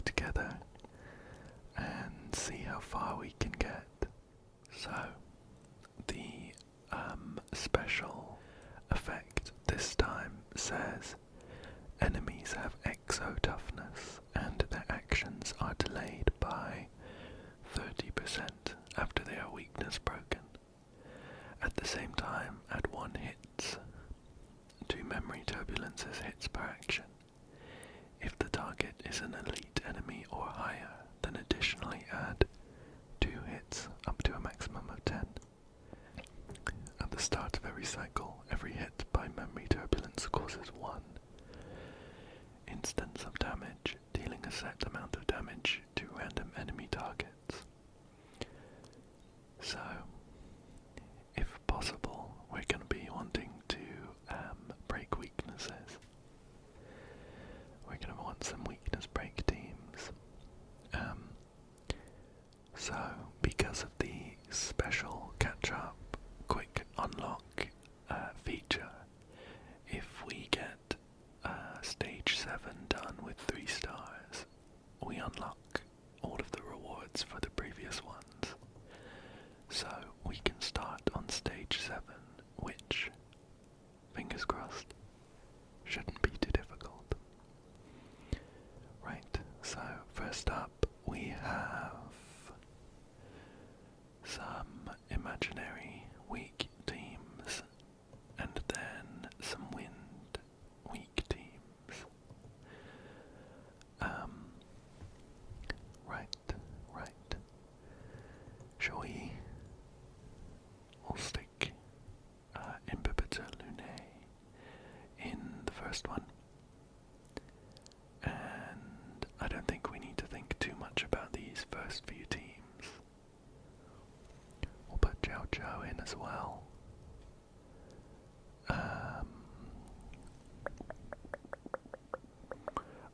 together and see how far we can get. So, the special effect this time says enemies have exo toughness and their actions are delayed by 30% after they are weakness broken. At the same time, add 1 hits to memory turbulence's hits per action. If the target is an elite enemy or higher, then additionally add 2 hits up to a maximum of 10. At the start of every cycle, every hit by memory turbulence causes 1 instance of damage, dealing a set amount of damage to random enemy targets. So, if possible, we're going to be wanting to break weaknesses. We're going to want some weakness break teams. So, because of the special catch-up quick unlock feature, if we get stage 7 done with 3 stars, we unlock all of the rewards for the previous ones. So we can start on stage 7, which, fingers crossed, shouldn't be too difficult. Right, so first up we have some imaginary weak teams, and then some wind weak teams. Right. Shall we? We'll stick Imbibitor Lunae in the first one. And I don't think we need to think too much about these first few teams. We'll put Jiao Jiao in as well.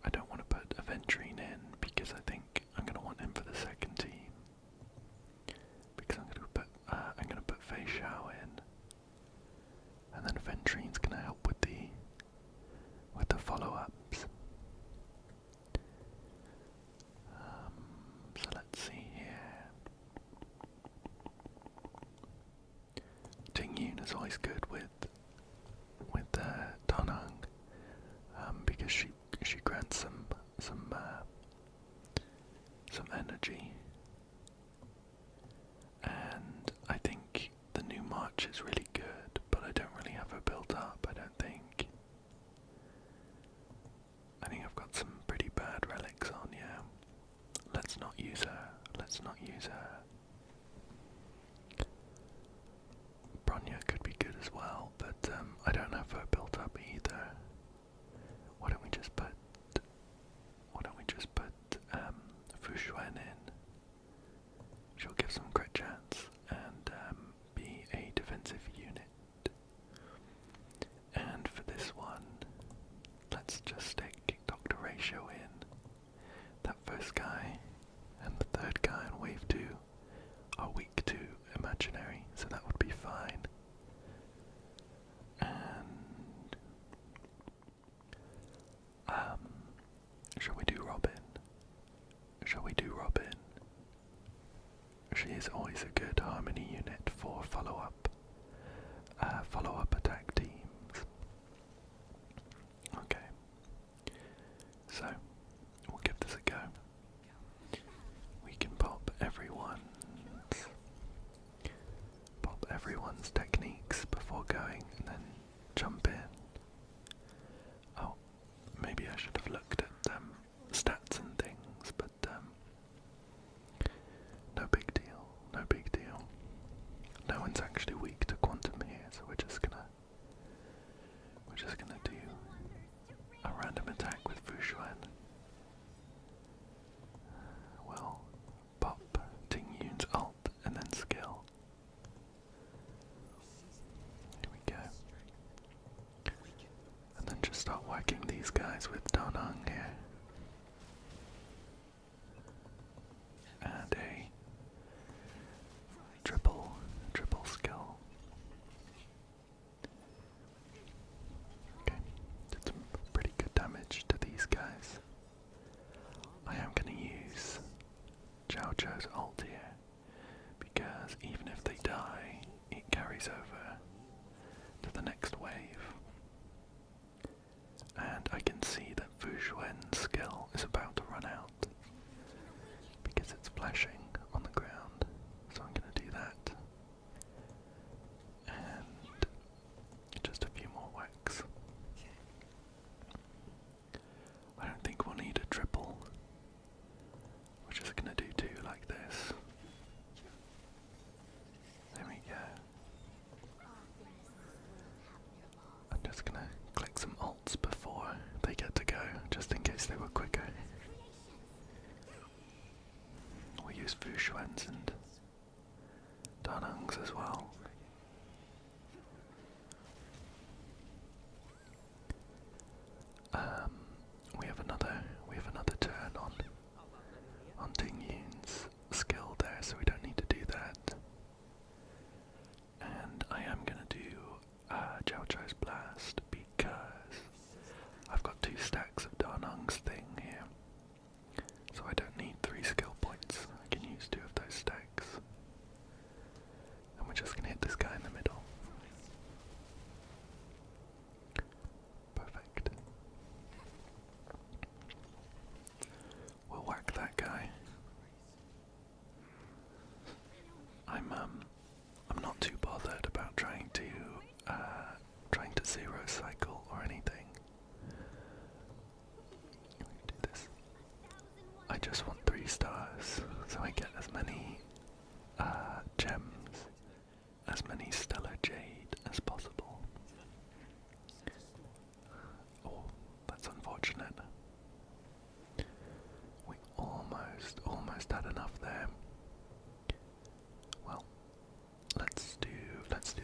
I don't want to put Aventurine in because I think I'm going to want him for the second team. Because I'm going to put Fei Xiao in, and then Aventurine's going to help with the follow-ups. So let's see here. Ting Yun is always good with Tanang, because she grants some energy, and I think the new march is really good, but I don't really have her built up. I think I've got some pretty bad relics on. Yeah, let's not use her. Bronya could be good as well, but I don't have her built up either. Why don't we just put Fu Xuan in? She'll give some crit chance and be a defensive unit. And for this one, let's just stick Dr. Ratio in. That first guy and the third guy on wave 2 are weak to imaginary, so that would be fine. And shall we do Robin? She is always a good harmony unit for follow-up attack teams. Okay, so we'll give this a go. We can pop everyone's techniques before going, and then jump in. Oh, maybe I should have looked at stats and things, but no big deal. No one's actually weak to quantum here, so we're just gonna do a random attack with Fu Xuan. We'll pop Ting Yun's ult and then skill. Here we go. And then just start whacking these guys with Donang here. And a triple skill. Okay, did some pretty good damage to these guys. I am going Cho's ult here, because even if they die, it carries over to the next wave. And I can see that Fu Xuan's skill is about to run out, because it's flashing on the ground, so I'm going to do that. And just a few more whacks. I don't think we'll need a triple. We're just going to do two like this. There we go. I'm just going to click some ults before they get to go, just in case they were quicker. We'll use Fu Xuan's and Danung's as well. We have another turn on Ting Yun's skill there, so we don't need to do that. And I am gonna do Zhao Cho's blast because I've got 2 stacks of Danung's thing here, so I don't need 3 skill points. I can use 2 of those stacks, and we're just gonna hit this guy in the middle. Perfect. We'll whack that guy. I'm not too bothered about trying to zero cycle or anything. Do this. I just want 3 stars, so I get as many gems, as many stellar jade as possible. Oh, that's unfortunate. We almost had enough there. Well, let's do this.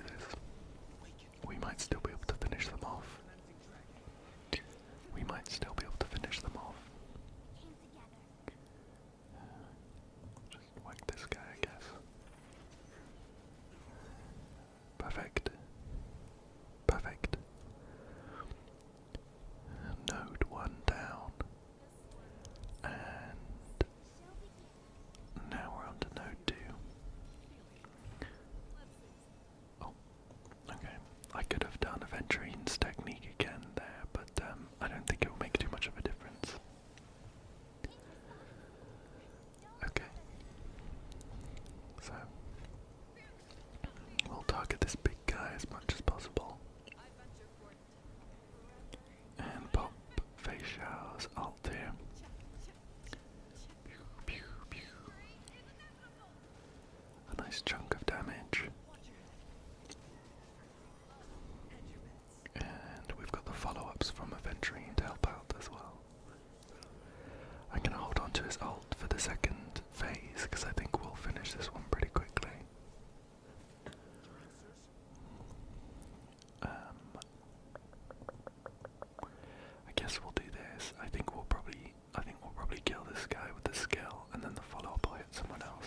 We might still be able to finish them off. Just whack this guy, I guess. Perfect. Node 1 down. And now we're on to node 2. Oh, okay. I could have done Aventurine's technique again there, but I don't think it will make too much of a difference. Okay. So, we'll target this big guy as much as possible. And pop Fei Xiao's ult here. Pew, pew, pew. A nice chunk of damage. And we've got the follow-ups from Aventurine to help out as well. I'm going to hold on to his ult for the second phase, because I think we'll finish this one pretty quickly. I guess we'll do this. I think we'll probably kill this guy with the skill, and then the follow-up will hit someone else.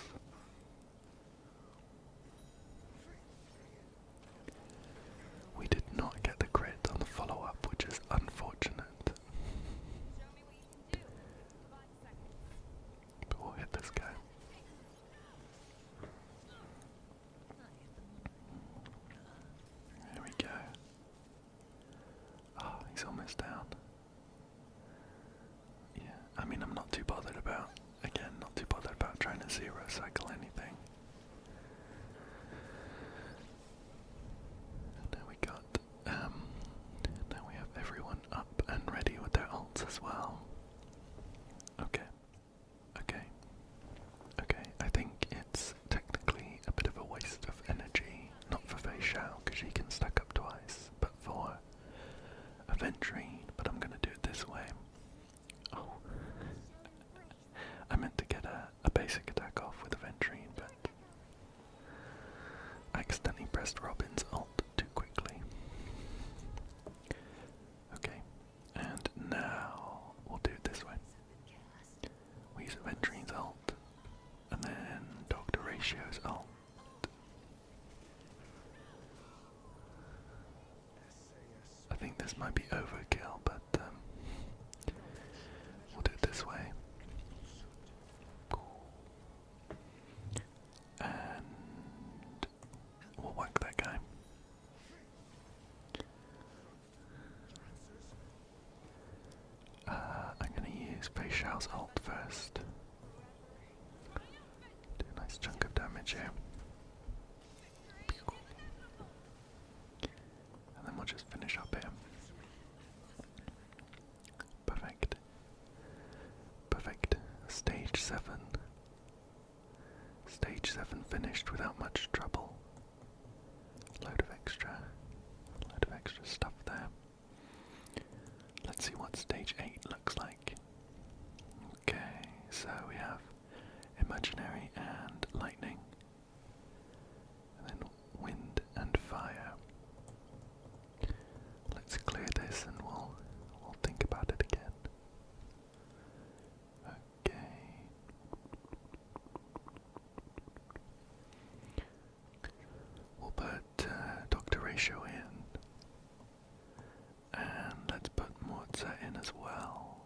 We did not get the crit on the follow-up, which is unfortunate. But we'll hit this guy. There we go. Oh, he's almost down. Yeah, I mean, I'm not too bothered about trying to zero cycle anything. Now we have everyone up and ready with their ults as well. Okay. I think it's technically a bit of a waste of energy, not for Fei Xiao because she can stack up twice, but for Aventurine. But I'm gonna do it this way. Oh, I meant to get a basic attack off with Aventurine, but I accidentally pressed Robin's ult too quickly. Okay, and now we'll do it this way. We use Aventurine's ult, and then Dr. Ratio's ult. I think this might be overkill, but we'll do it this way. Facial's ult first. Do a nice chunk of damage here. And then we'll just finish up here. Perfect. Perfect. Stage 7. Stage 7 finished without much trouble. Load of extra stuff there. Let's see what stage 8 looks like. Okay, so we have imaginary and lightning. And then wind and fire. Let's clear this and we'll think about it again. Okay. We'll put Dr. Ratio in. And let's put Morza in as well.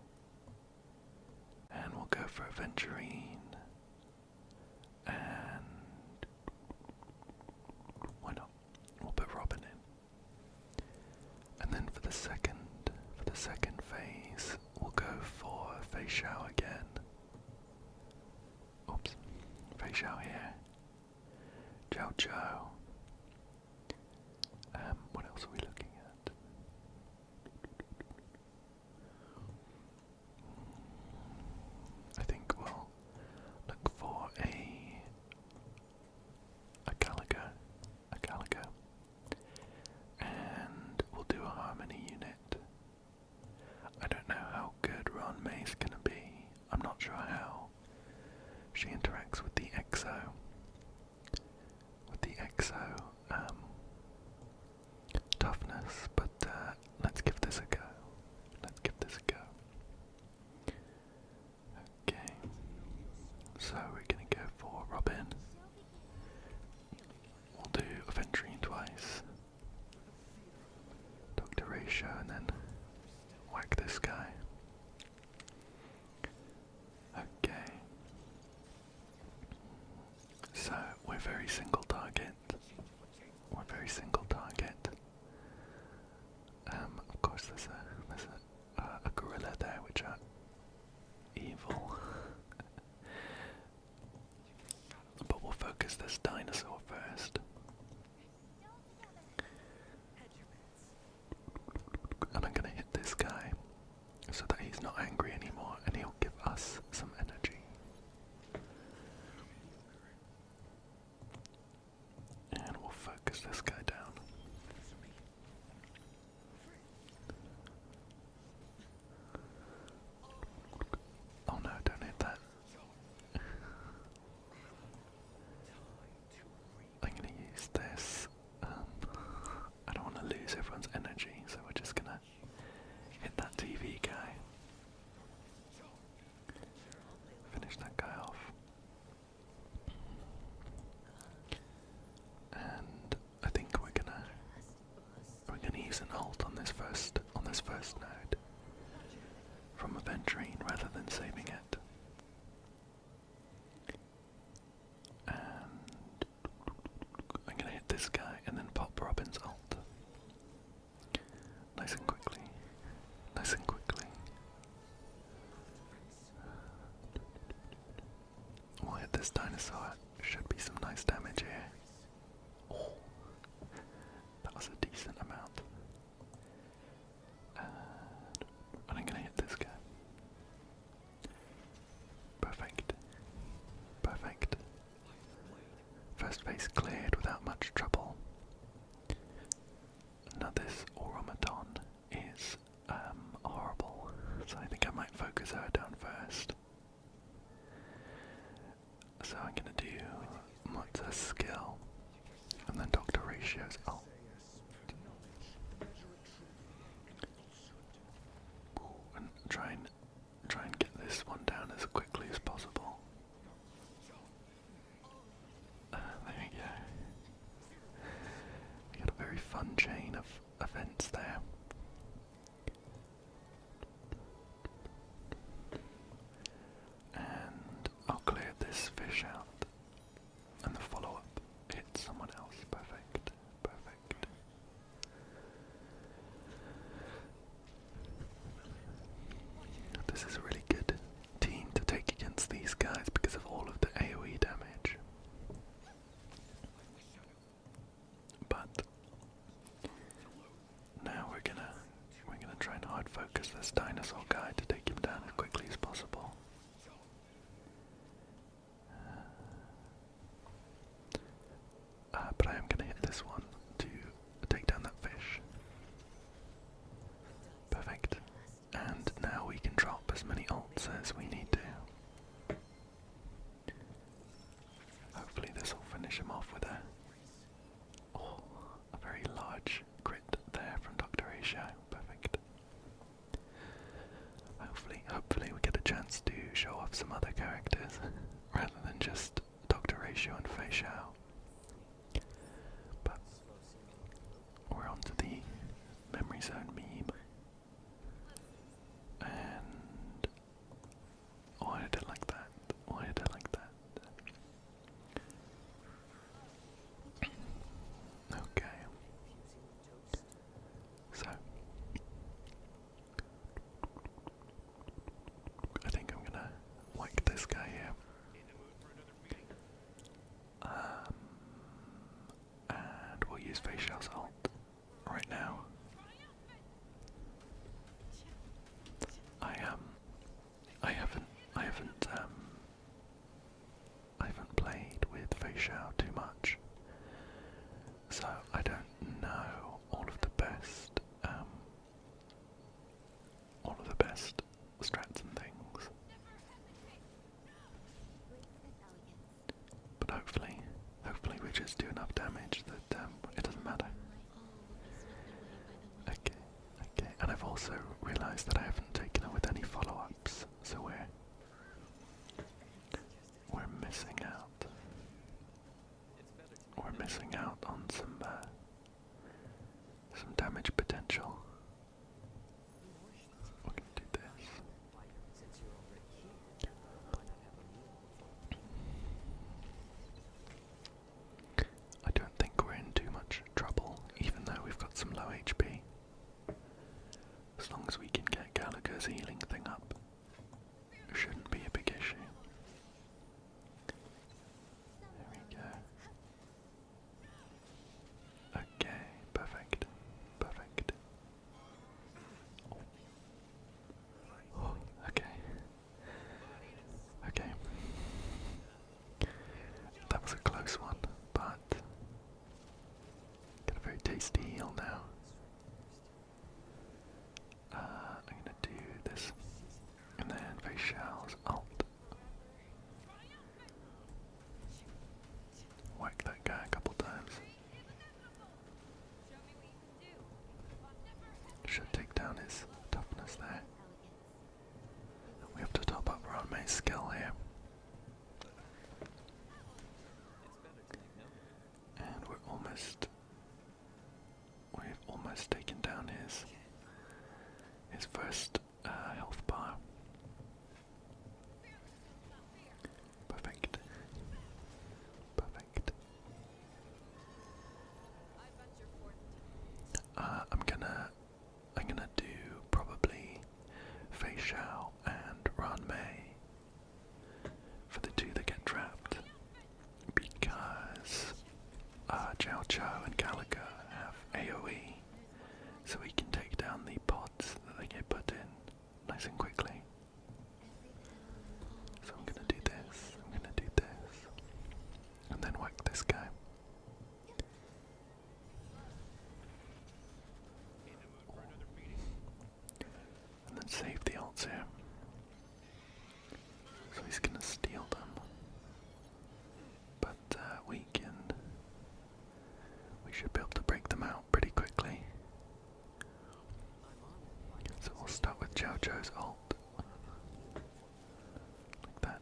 And we'll go for Aventurine. And why not? We'll put Robin in. And then for the second phase, we'll go for Facial again. Oops. Facial here. Chow Chow. What else are we looking at? I think we'll look for a Gallagher, and we'll do a harmony unit. I don't know how good Ron May's gonna be. I'm not sure how she interacts with the EXO. Toughness, but let's give this a go. Okay, so we're gonna go for Robin. We'll do Aventurine twice. Dr. Ratio, and then whack this guy. Okay. So we're very single target. Of course, there's a gorilla there, which are evil. But we'll focus this dinosaur first. And I'm gonna hit this guy so that he's not angry anymore, and he'll give us some energy. And we'll focus this guy down. Oh no, don't hit that. I'm gonna use this. I don't want to lose everyone's energy, so we're just gonna hit that TV guy. Finish that guy off. And I think we're gonna use an ult on this first node from Aventurine rather than saving it. And I'm gonna hit this guy and then pop Robin's ult. Nice and quickly. We'll hit this dinosaur. Should be some nice damage here. Oh, that was a decent amount. And I'm gonna hit this guy. Perfect. First phase cleared without much trouble. Now this automaton is horrible, so I think I might focus her down first. So I'm gonna do Mozza's skill, and then Dr. Ratio's ult. And try and get this one down as quickly as possible. There we go. We got a very fun chain of events there. And I'll clear this fish out, and the follow-up hits someone else. Perfect. This is a really good against these guys because of all of the AoE damage. But now we're gonna try and hard focus this dinosaur guy to take him down as quickly as possible. But I am gonna hit this one to take down that fish. Perfect. And now we can drop as many ults as we need to. Hopefully this will finish him off with a very large crit there from Dr. Ratio. Perfect. Hopefully we get a chance to show off some other characters rather than just Dr. Ratio and Fei Xiao. But we're on to the memory zone meme. And why did it like that? Why did it like that? Okay. So I think I'm gonna whack this guy here. And we'll use Fei Xiao's ult right now. I haven't played with Fei Xiao too much, so I don't know all of the best strats and things. But hopefully we just do enough damage that it doesn't matter. Okay, and I've also realised that I haven't taken it with any follow-ups, so we're missing out. We're missing out on some damage potential. We can do this. I don't think we're in too much trouble, even though we've got some low HP. As long as we can get Gallagher's healing thing up, it shouldn't be a big issue. There we go. Okay, perfect. Perfect. Oh, okay. Okay. That was a close one, but got a very tasty heal now. I'm gonna do this, and then Fei Xiao's ult. Whack that guy a couple times. Should take down his toughness there. We have to top up our main skill here. And we've almost taken down his first health bar. Perfect. Perfect. I'm gonna do probably Fei Xiao and Ran Mei for the two that get trapped, because Jiao Chou and Gallagher have AoE, so we can take down the pods that they get put in nice and quickly. So I'm gonna do this, and then whack this guy. And then save the ults here. So he's gonna steal them. But we should be able to break them out pretty quickly. So we'll start with Jiao Chou's ult. Like that.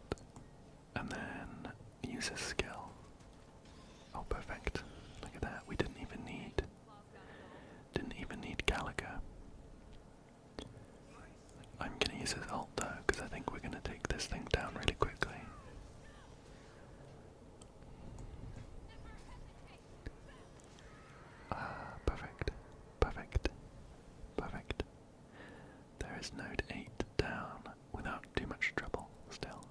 And then use his skill. Oh, perfect. Look at that. We didn't even need Gallagher. I'm gonna use his ult though, because I think we're gonna take this thing down really quickly. Perfect. Perfect. Perfect. There is node 8 down without too much trouble still.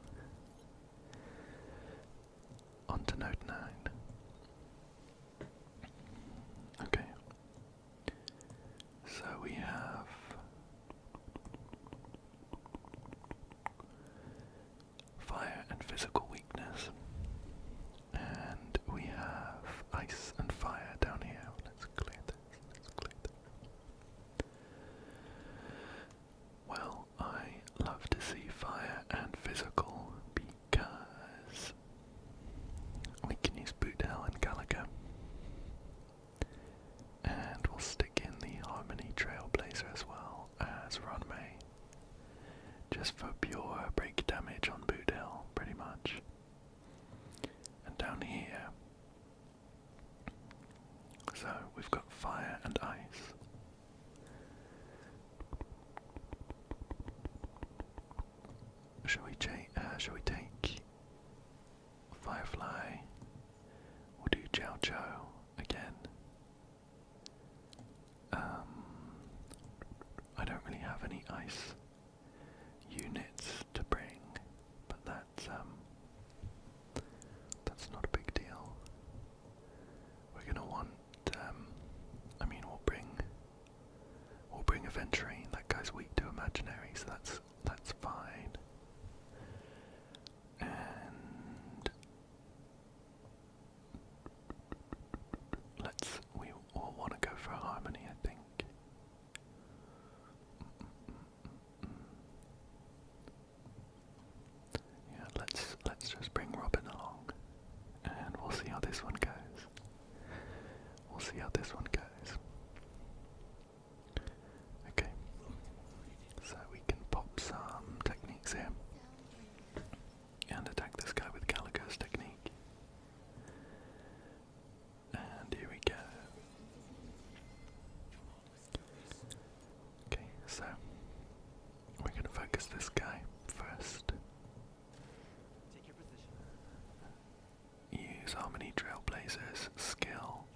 use Harmony Trailblazer's skill,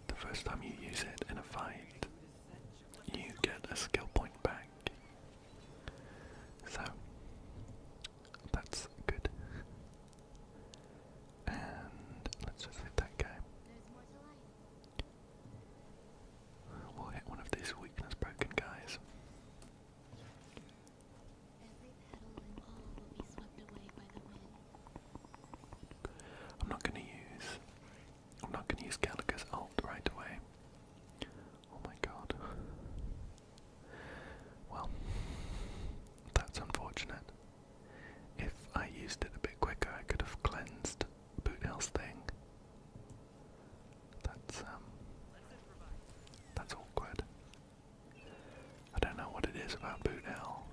the first time you use it in a fight, you get a skill point back. So, that's good. And let's just hit that guy. We'll hit one of these weakness broken guys. I'm not gonna use Gallagher's ult right away. Oh my god. Well, that's unfortunate. If I used it a bit quicker, I could have cleansed Boothill's thing. That's awkward. I don't know what it is about Boothill,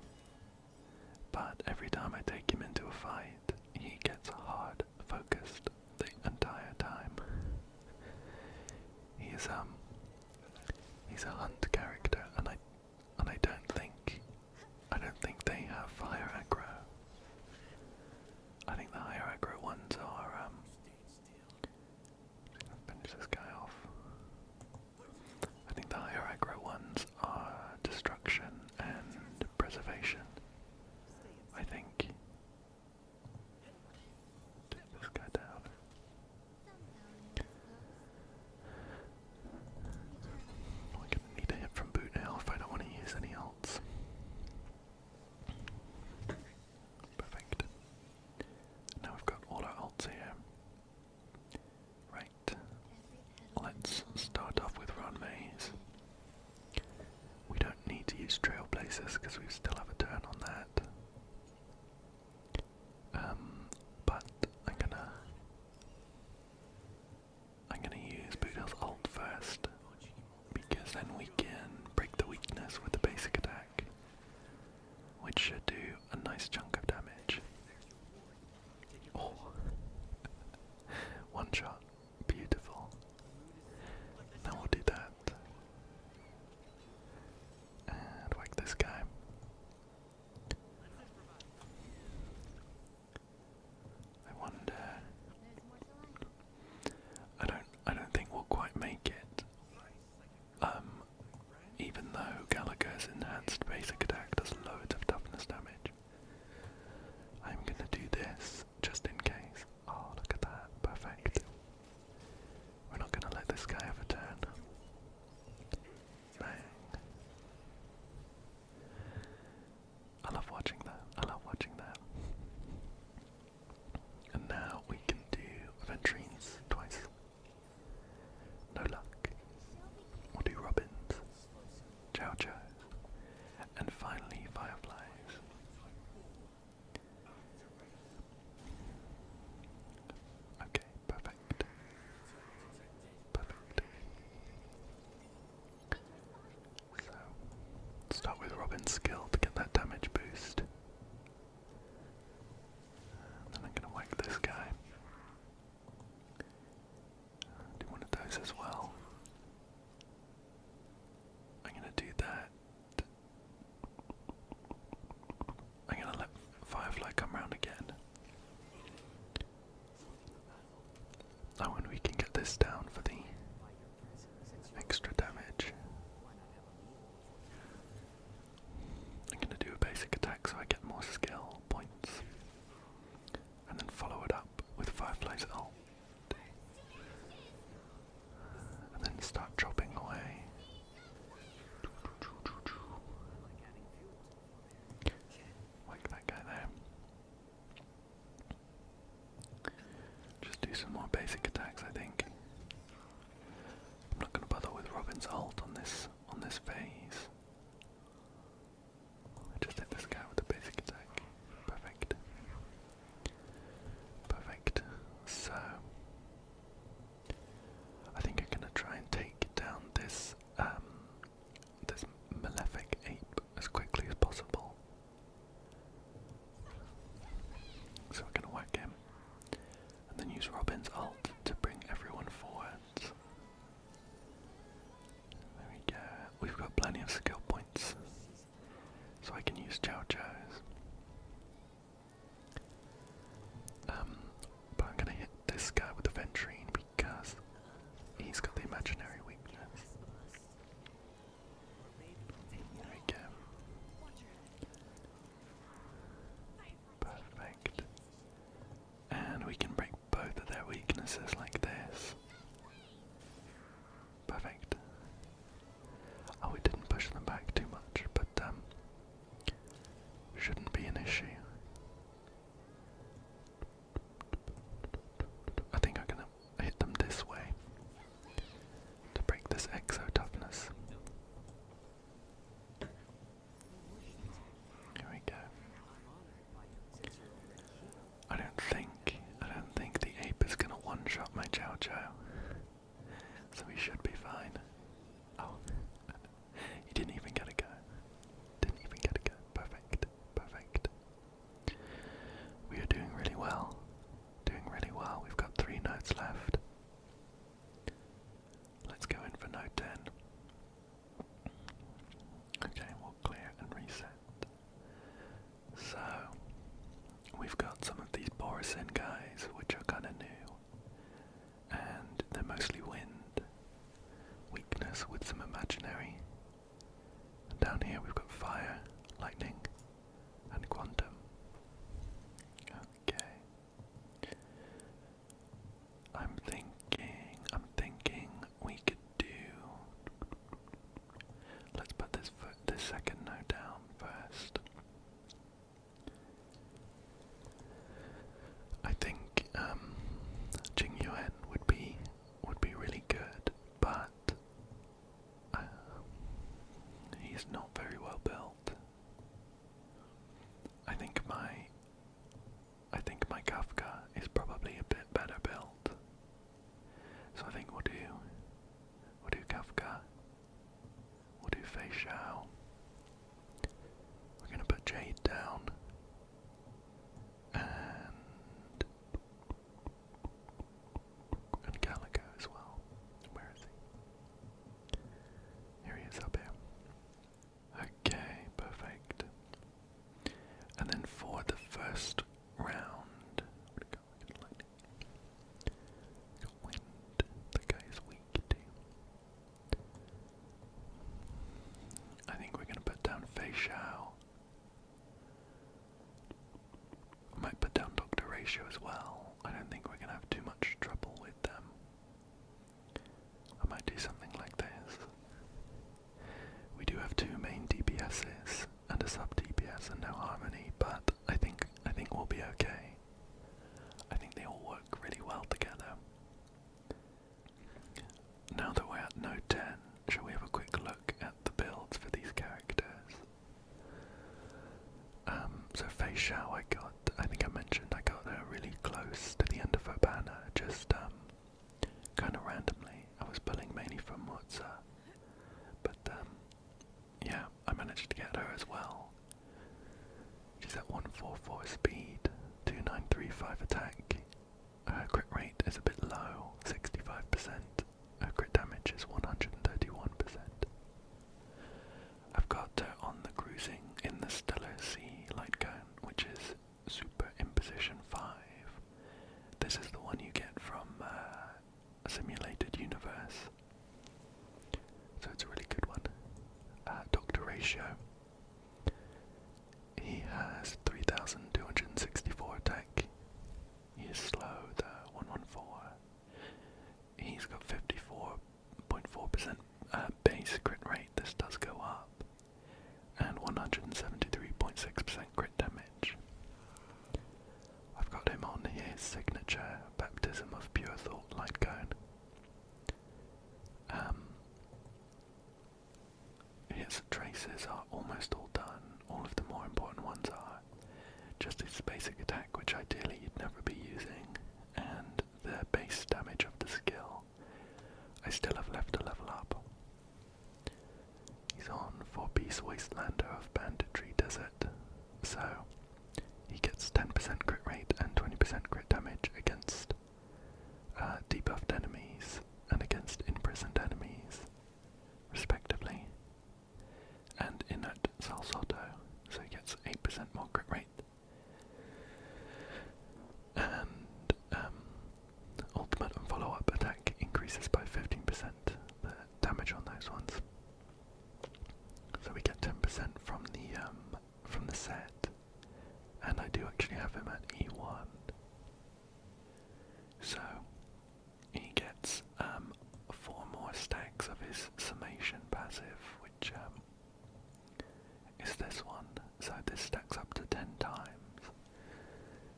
but every time I take him into a fight, he gets hard focused the entire time. He's a hunt character, and I don't think they have higher aggro. I think the higher aggro ones are finish this guy off. I think the higher aggro ones are destruction and preservation. I think. Take this guy down. We're gonna need a hit from Boothill if I don't want to use any ults. Perfect. Now we've got all our ults here. Right. Let's start off with Ron Maze. We don't need to use Trailblazers because we still have a turn on that. But I'm gonna use Boothill's ult first, because then we can break the weakness with the basic attack, which should do a nice chunk of damage. Oh, one shot, beautiful. Now we'll do that, and whack this guy. I wonder. I don't think we'll quite make it. Even though Gallagher's enhanced basic attack does loads of toughness damage. I'm gonna do this just in case. Oh, look at that. Perfect. We're not gonna let this guy have a turn. Bang. I love watching that. I love watching that. And now we can do Ventrines twice. No luck. We'll do Robins, Chow Chows, and finally Fireflies. Okay, perfect. Perfect. So, start with Robin's skill to get that damage boost. And then I'm gonna whack this guy. Do one of those as well. I'm gonna do that. I'm gonna let Firefly come round again. Oh, and we can get this down for the extra damage. I'm gonna do a basic attack so I get more skill points. And then follow it up with Firefly's ult. And then start chopping away. Like that guy there. Just do some more basic attacks, I think. I'm not gonna bother with Robin's ult on this phase. I just hit this guy with the basic attack. Perfect. Perfect. So I think I'm gonna try and take down this this malefic ape as quickly as possible. So we're gonna whack him and then use Robin's ult. this exo toughness. Here we go. I don't think the ape is gonna one-shot my Chow Chow. So we should be fine. Oh. He didn't even get a go. Didn't even get a go. Perfect. Perfect. We are doing really well. Doing really well. We've got 3 notes left. Let's go in for note 10. Okay, we'll clear and reset. So, we've got some of these Borisin guys, which are kind of new. And they're mostly wind. Weakness with some imaginary. And down here we've got fire, lightning, and quantum. Okay. I'm thinking we could do. Let's put this second note down first. I think Jing Yuan would be really good, but he's not very well built. I think my Kafka is probably a bit better built. So I think we'll do Kafka. We'll do Fei Xiao. We're gonna put Jade down. And Calico as well. Where is he? Here he is up here. Okay, perfect. And then for the first round, we got lightning. We got wind. The guy is weak too. I think we're gonna put down Fei Xiao. I might put down Dr. Ratio as well. I don't think we're gonna have too much trouble with them. I might do something like this. We do have 2 main DPSs and a sub DPS and no harmony, but I think we'll be okay. I think they all work really well together. Now that we're at Node 10, shall we have a quick look at the builds for these characters? So Fei Xiao I think I mentioned I got her really close to the end of her banner, just kind of randomly. I was pulling mainly from Mutza, but yeah, I managed to get her as well. She's at 144 speed, 2935 attack. Her crit rate is a bit low, 65%. Her crit damage is 131%. I've got her on the cruising in the Stellar Sea light cone, which is super imposition 5. This is the one you get from a simulated universe. So it's a really good one. Dr. Ratio. He has 3264 attack. He is slow though, 114. He's got 54.4% base crit rate. This does go up. And 173.6% crit damage. I've got him on his signature Baptism of Pure Thought light cone. His traces are almost all done. All of the more important ones are just his basic attack, which ideally you'd never be using, and the base damage of the skill. I still have left to level up. He's on 4-piece Wastelander of Banditry Desert, so he gets 10% crit rate and 20% crit damage against debuffed enemies and against imprisoned enemies, respectively. And in at Salsoto, so he gets 8% more crit rate. And ultimate and follow-up attack increases by 15% the damage on those ones. So we get 10% from the set, and I do actually have him at E1. So he gets 4 more stacks of his summation passive, which is this one. So this stacks up to 10 times.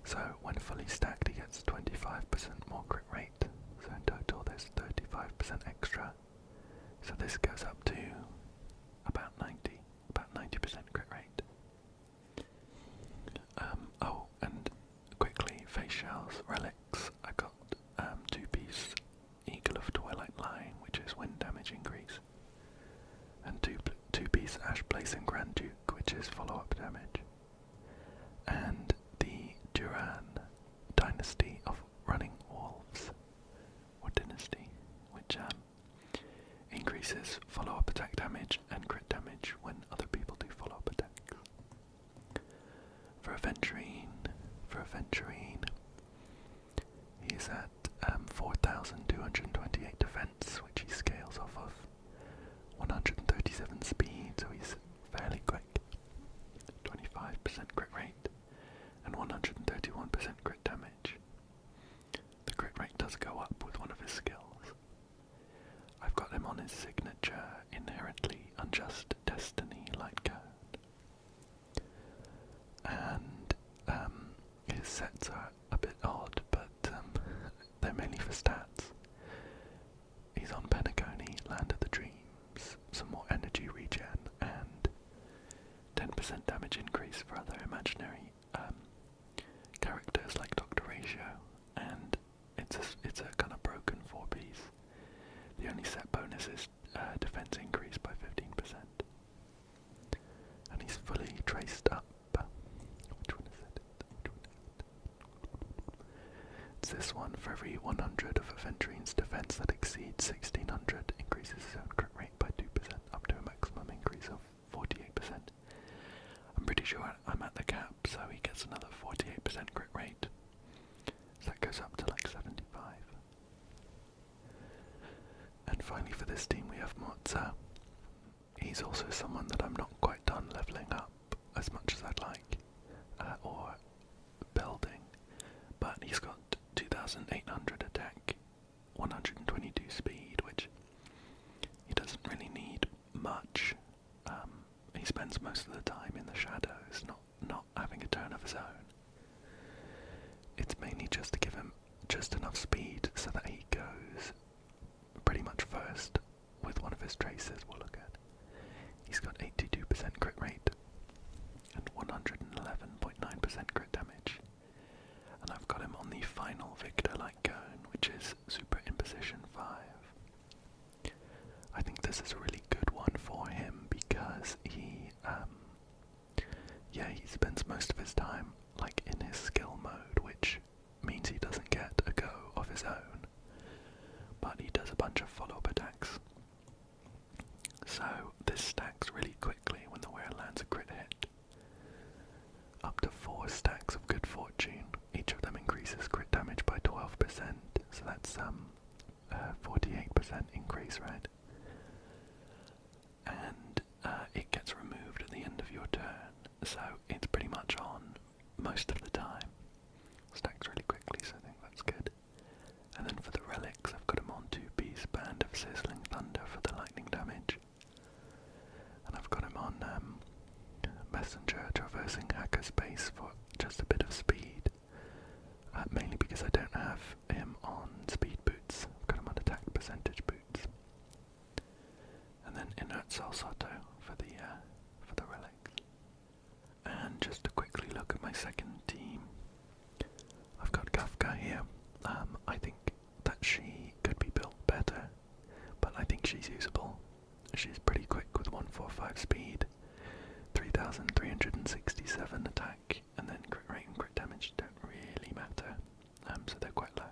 So when fully stacked, he gets 25% more crit rate. So in total, there's 35% extra So this goes up to about 90% crit rate. Oh, and quickly, face shells, relics. I got 2-piece Eagle of Twilight Line, which is wind damage increase, and 2-piece Ash Blazing Grand Duke, which is follow-up damage, and the Duran Dynasty of Running Wolves, or Dynasty, which increases follow-up attack damage and crit damage when other people do follow-up attacks. For Aventurine, he's at 4,228 defense, which he scales off of 137 speed, so he's fairly quick. 25% crit rate and 131% crit damage. The crit rate does go up with one of his skills. I've got him on his signature Inherently Unjust Destiny light code. And his sets are a bit odd, but they're mainly for stats. He's on Penacony, Land of the Dreams, some more energy regen, and 10% damage increase for other imaginary characters like Dr. Ratio, and it's a kind of broken 4-piece. The only set bonus is defense increase by 15%. And he's fully traced up. Which one is it? It's this one. For every 100 of Aventurine's defense that exceeds 1600, increases his own crit rate by 2%, up to a maximum increase of 48%. I'm pretty sure I'm at the cap, so he gets another 48% crit rate. So that goes up to like 75. And finally for this team we have Mozza. He's also someone that I'm not quite done leveling up as much as I'd like, or building, but he's got 2,800 attack, 122 speed, which he doesn't really need much. He spends most of the time in the shadows, not having a turn of his own. It's mainly just to give him just enough speed so that he goes pretty much first with one of his traces we'll look at. He's got 82% crit rate and 111.9% crit damage. And I've got him on the final Victor light cone, which is Super Imposition 5. I think this is a really good one for him because he spends most of his time like in his skill mode, which means he doesn't get a go of his own, but he does a bunch of follow-up attacks. So this stacks really quickly when the wearer lands a crit hit. Up to 4 stacks of good fortune. Each of them increases crit damage by 12%, so that's 48% increase, right? And it gets removed at the end of your turn, so it's pretty much on most of the time. Stacks really quickly, so I think that's good. And then for the relics, I've got them on 2-piece Band of Sizzling Thunder for the lightning damage. And I've got him on Messenger Traversing Hackerspace for just a bit of speed. Mainly because I don't have him on speed boots. I've got him on attack percentage boots. And then Inert Salsato for the relics. And just to quickly look at my second team, I've got Kafka here. I think that she could be built better, but I think she's usable. She's pretty quick with 145 speed, 3,367 attack, and then crit rate and crit damage don't really matter, so they're quite low.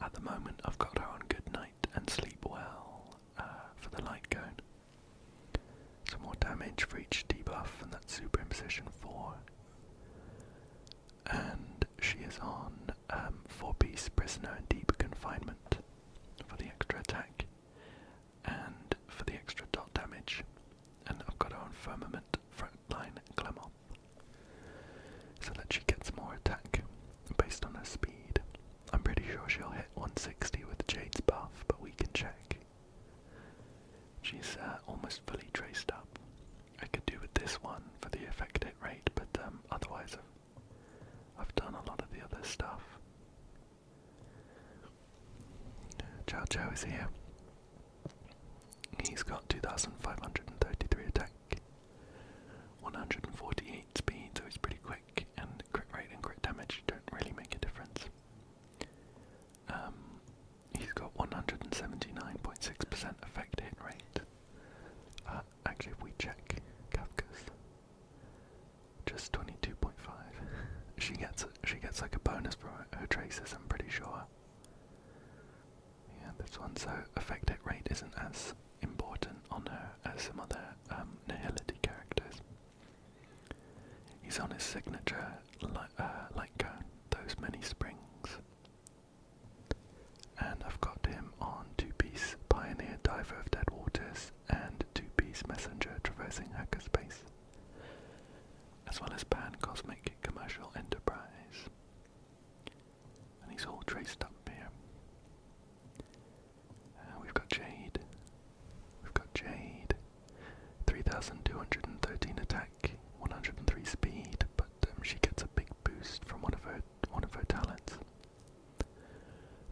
At the moment I've got her on Good Night and Sleep Well for the light cone. Some more damage for each debuff, and that's Super Imposition 4. And she is on 4-piece Prisoner in Deep Confinement for the extra attack and for the extra dot damage. And I've got her on Firmament Frontline Clemoth so that she gets more attack based on her speed. I'm pretty sure she'll hit 160 with Jade's buff, but we can check. She's almost fully traced up. I could do with this one for the effect hit rate, but otherwise I've done a lot of the other stuff. Chow Chow is here. he's got 2,533 attack, 148 speed, so he's pretty quick, and crit rate and crit damage don't really make a difference. He's got 179.6% effect hit rate. Actually, if we check Kafka's, just 22.5. She gets like a bonus for her traces, I'm pretty sure. Yeah, this one, so effect hit rate isn't as important on her as some other Nihility characters. He's on his signature light cone, those many springs. And I've got him on 2-piece Pioneer Diver of Dead Waters and 2-piece Messenger Traversing Hackerspace, as well as Pan Cosmic Commercial Enterprise. And he's all traced up here. We've got Jade. 3,213 attack, 103 speed, but she gets a big boost from one of her talents.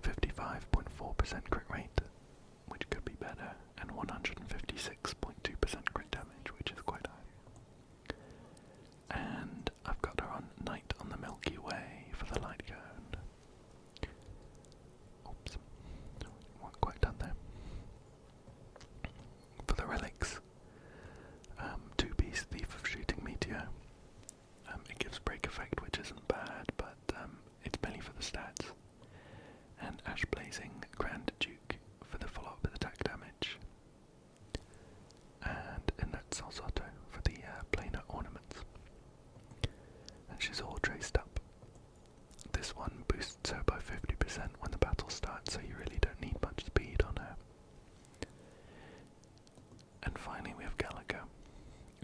55.4% crit rate, which could be better, and 156.2% crit damage, which is quite high. And I've got her on Night on the Milky Way for the light cone. Oops, weren't quite done there. For the relics, 2-piece Thief of Shooting Meteor. It gives break effect, which isn't bad, but it's mainly for the stats. And Ash Blazing Grand Duke for the follow-up attack damage. And Inert Salsato for the planar ornaments. And she's all traced up. This one boosts her by 50% when the battle starts, so you really don't need much speed on her. And finally we have Galaga,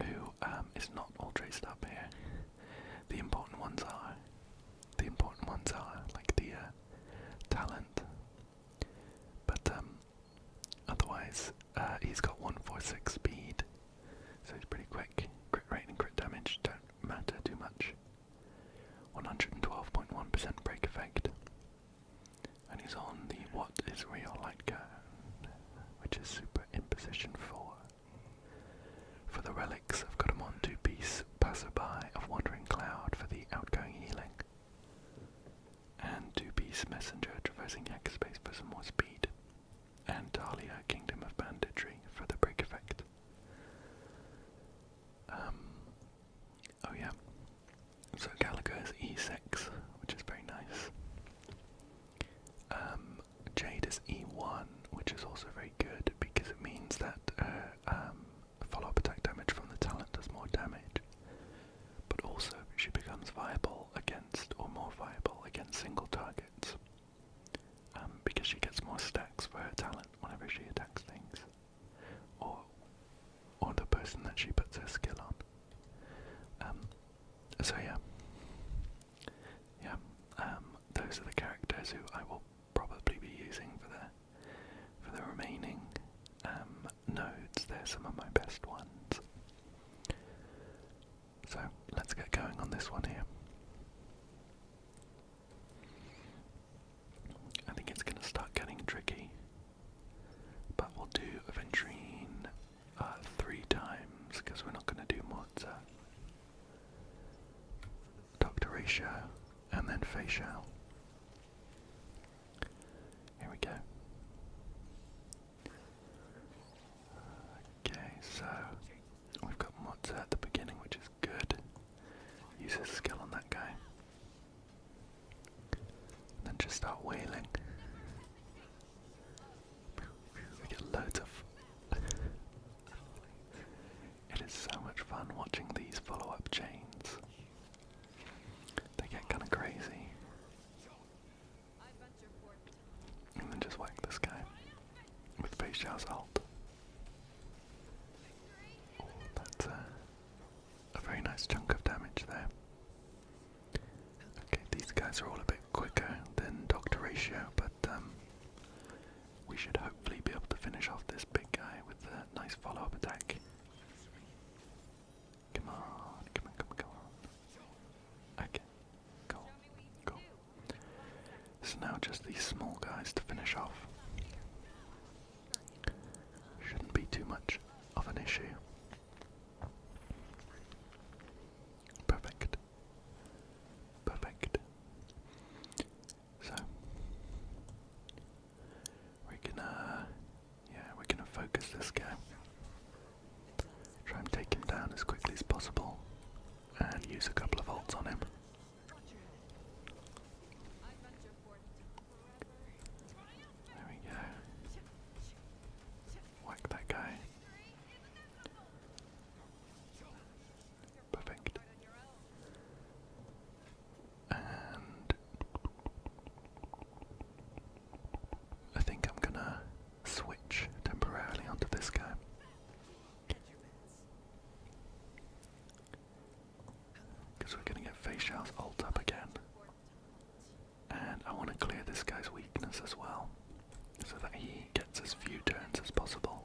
who is not all traced up here. The important ones are like the talent, but otherwise he's got 146 speed, so he's pretty quick. Crit rate and crit damage don't matter too much. 112.1% break effect, and he's on the What is Real light cone, which is super in position 4. For the relics, I've got him on 2-piece Passerby of Wandering Cloud for the outgoing healing, and 2-piece Messenger Traversing Hackerspace for some more speed, and Talia Kingdom of Banditry for the break effect. Oh yeah, so Galaga is E6, which is very nice. Jade is E1, which is also very good because it means that follow-up attack damage from the talent does more damage, but also she becomes viable against, or more viable against, single targets, because she gets more stacks for her talent whenever she attacks things, or the person that she puts her skill on. So those are the characters who I will probably be using for the remaining nodes. They're some of my best ones. So let's get going on this one here. I think it's going to start getting tricky, but we'll do Aventurine 3 times because we're not going to do Morza. Dr. Ratio and then Facial. Here we go. Okay, so we've got Morza at the beginning, which is good. Use his skill on that guy. And then just start wailing. We get loads of... It is so much fun watching these follow-up chains. They get kind of crazy. And then just whack this guy with Facial's ult. Oh, that's a very nice chunk of damage there. Okay, these guys are all a bit quicker than Dr. Ratio, but we should hopefully be able to finish off this big guy with a nice follow-up attack. Come on, come on, come on, come on. Okay, cool, cool. So now just these small guys to finish off. Shouldn't be too much of an issue. Perfect. Perfect. So we're gonna focus this guy. Try and take him down as quickly as possible and use a couple of ults on him. There we go. Whack that guy. Perfect. And I think I'm gonna switch temporarily onto this guy. Because we're gonna get Facial's ult up again. And I want to clear this guy's weakness as well, so that he gets as few turns as possible.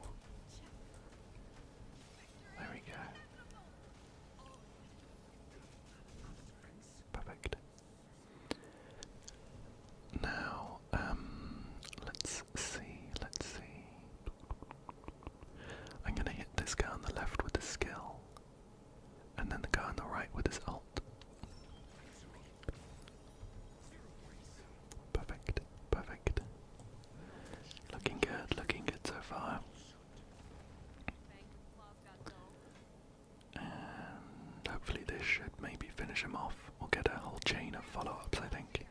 There we go. Perfect. Now, let's see. I'm gonna hit this guy on the left with his skill, and then the guy on the right with his ult. Perfect, perfect. Looking good so far. And hopefully this should maybe finish him off. We'll get a whole chain of follow-ups, I think.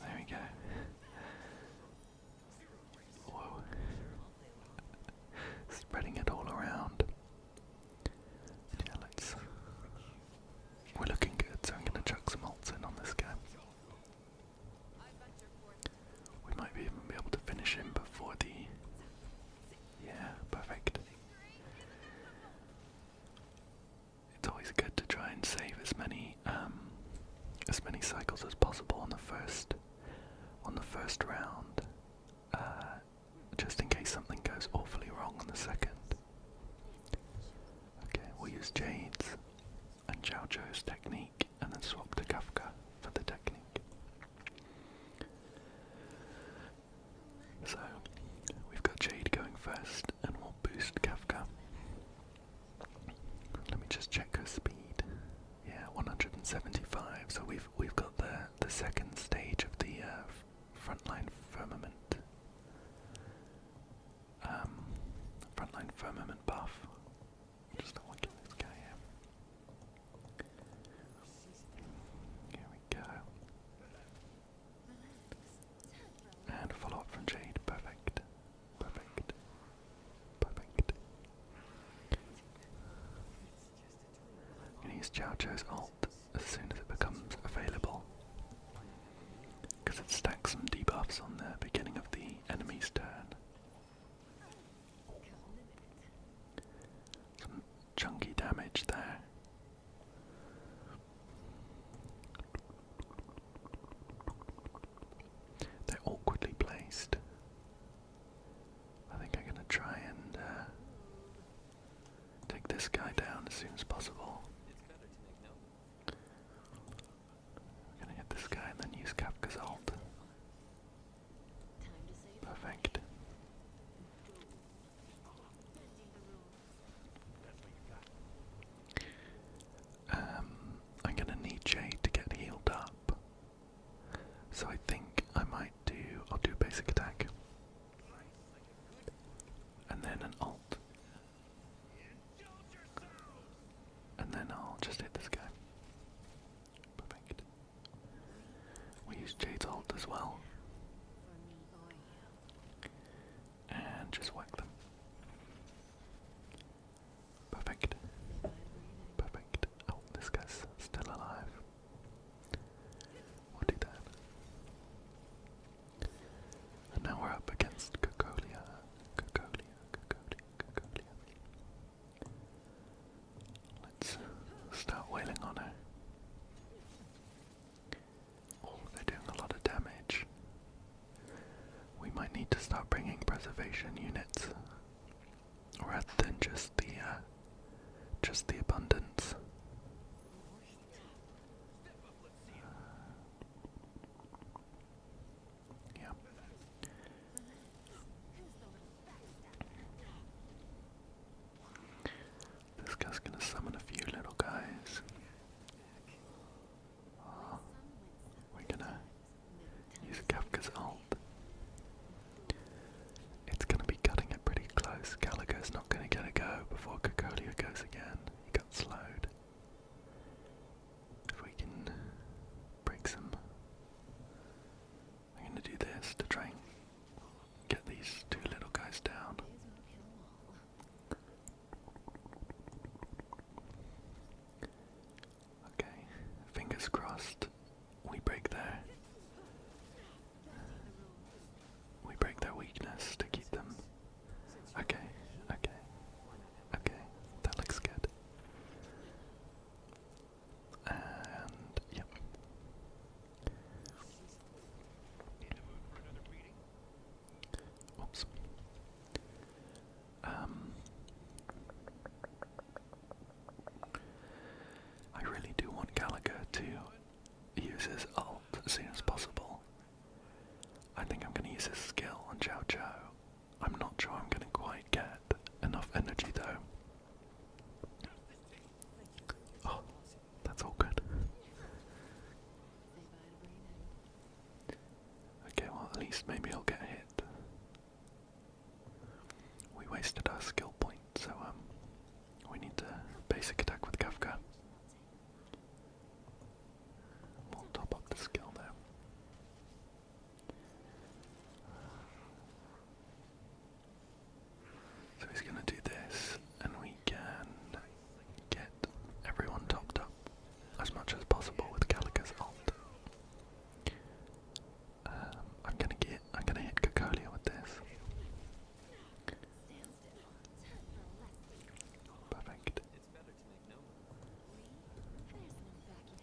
There we go. Whoa. Spreading it all around. Yeah, we're looking good, so I'm gonna chuck some ults in on this guy. We might even be able to finish him before the... Yeah, perfect. It's always good to try and save as many cycles as possible on the first round, just in case something goes awfully wrong on the second. Okay, we'll use Jade's and Zhao Zhou's technique, and then swap to Kafka for the technique. So, we've got Jade going first, and we'll boost Kafka. Let me just check her speed. Yeah, 175. So we've got the second stage of the frontline firmament. Frontline firmament buff. Just don't want to get this guy here. Here we go. And a follow up from Jade. Perfect. Perfect. Perfect. I'm gonna use Zhao Zhou's ult as soon as it becomes available, because it stacks some debuffs on the beginning of the enemy's turn. Some chunky damage there. They're awkwardly placed. I think I'm gonna try and take this guy down as soon as possible. I'm gonna hit this guy and then use Kafka's ult. Perfect. I'm gonna need Jade to get healed up, so I think I'll do basic attack, and then an ult, and then I'll just hit this guy. Perfect. We use Jade's ult as well, and just whack them. Perfect. Perfect. Oh, this guy's still alive. We'll do that. And now we're up against Cocolia. Let's start wailing on her. Oh, they're doing a lot of damage. We might need to start bringing preservation units rather than just the abundance. Yeah. fast we break their weakness to keep them. Okay, okay, okay, that looks good. And yep. Oops. I really do want Gallagher to use his ult as soon as possible. I think I'm going to use his skill on Chow Chow. I'm not sure I'm going to quite get enough energy though. Oh, that's all good. Okay, well at least maybe I'll get hit. We wasted our skill point, so we need to basic attack with Kafka. We'll top up the skill there. So he's gonna do this, and we can get everyone topped up as much as possible with Gallagher's ult. I'm gonna hit Cocolia with this. Perfect.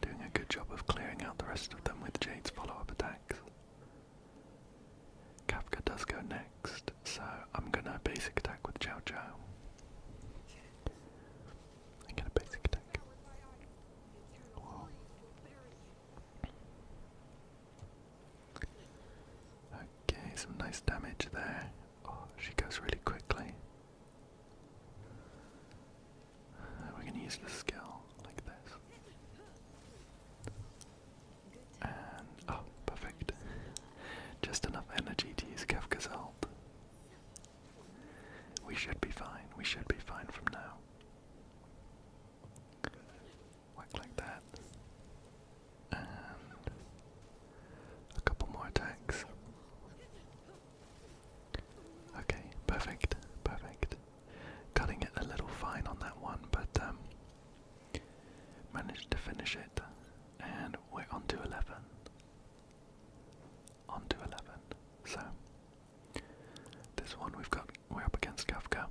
Doing a good job of clearing out the rest of them with Jade's follow-up attacks. Kafka does go next, so I'm gonna basic attack with Chow Chow. I'm gonna basic attack. Whoa. Okay, some nice damage there. Oh, she goes really quickly. We're gonna use the skill like this. And oh, perfect. Just enough energy to use Kafka's ult. We should be fine. We should be fine from now. Whack like that. And a couple more attacks. Okay, perfect, perfect. Cutting it a little fine on that one, but managed to finish it. And we're on to 11. On to 11. So this one we're up against Kafka.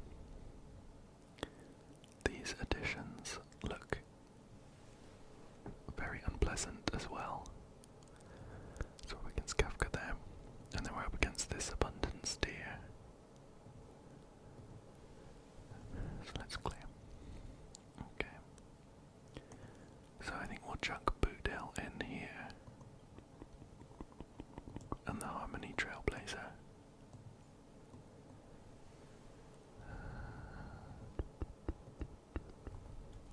These additions look very unpleasant as well. So we're against Kafka there, and then we're up against this abundance deer. So let's clear. Okay. So I think we'll chuck Bootdale in here. And the Harmony Trailblazer.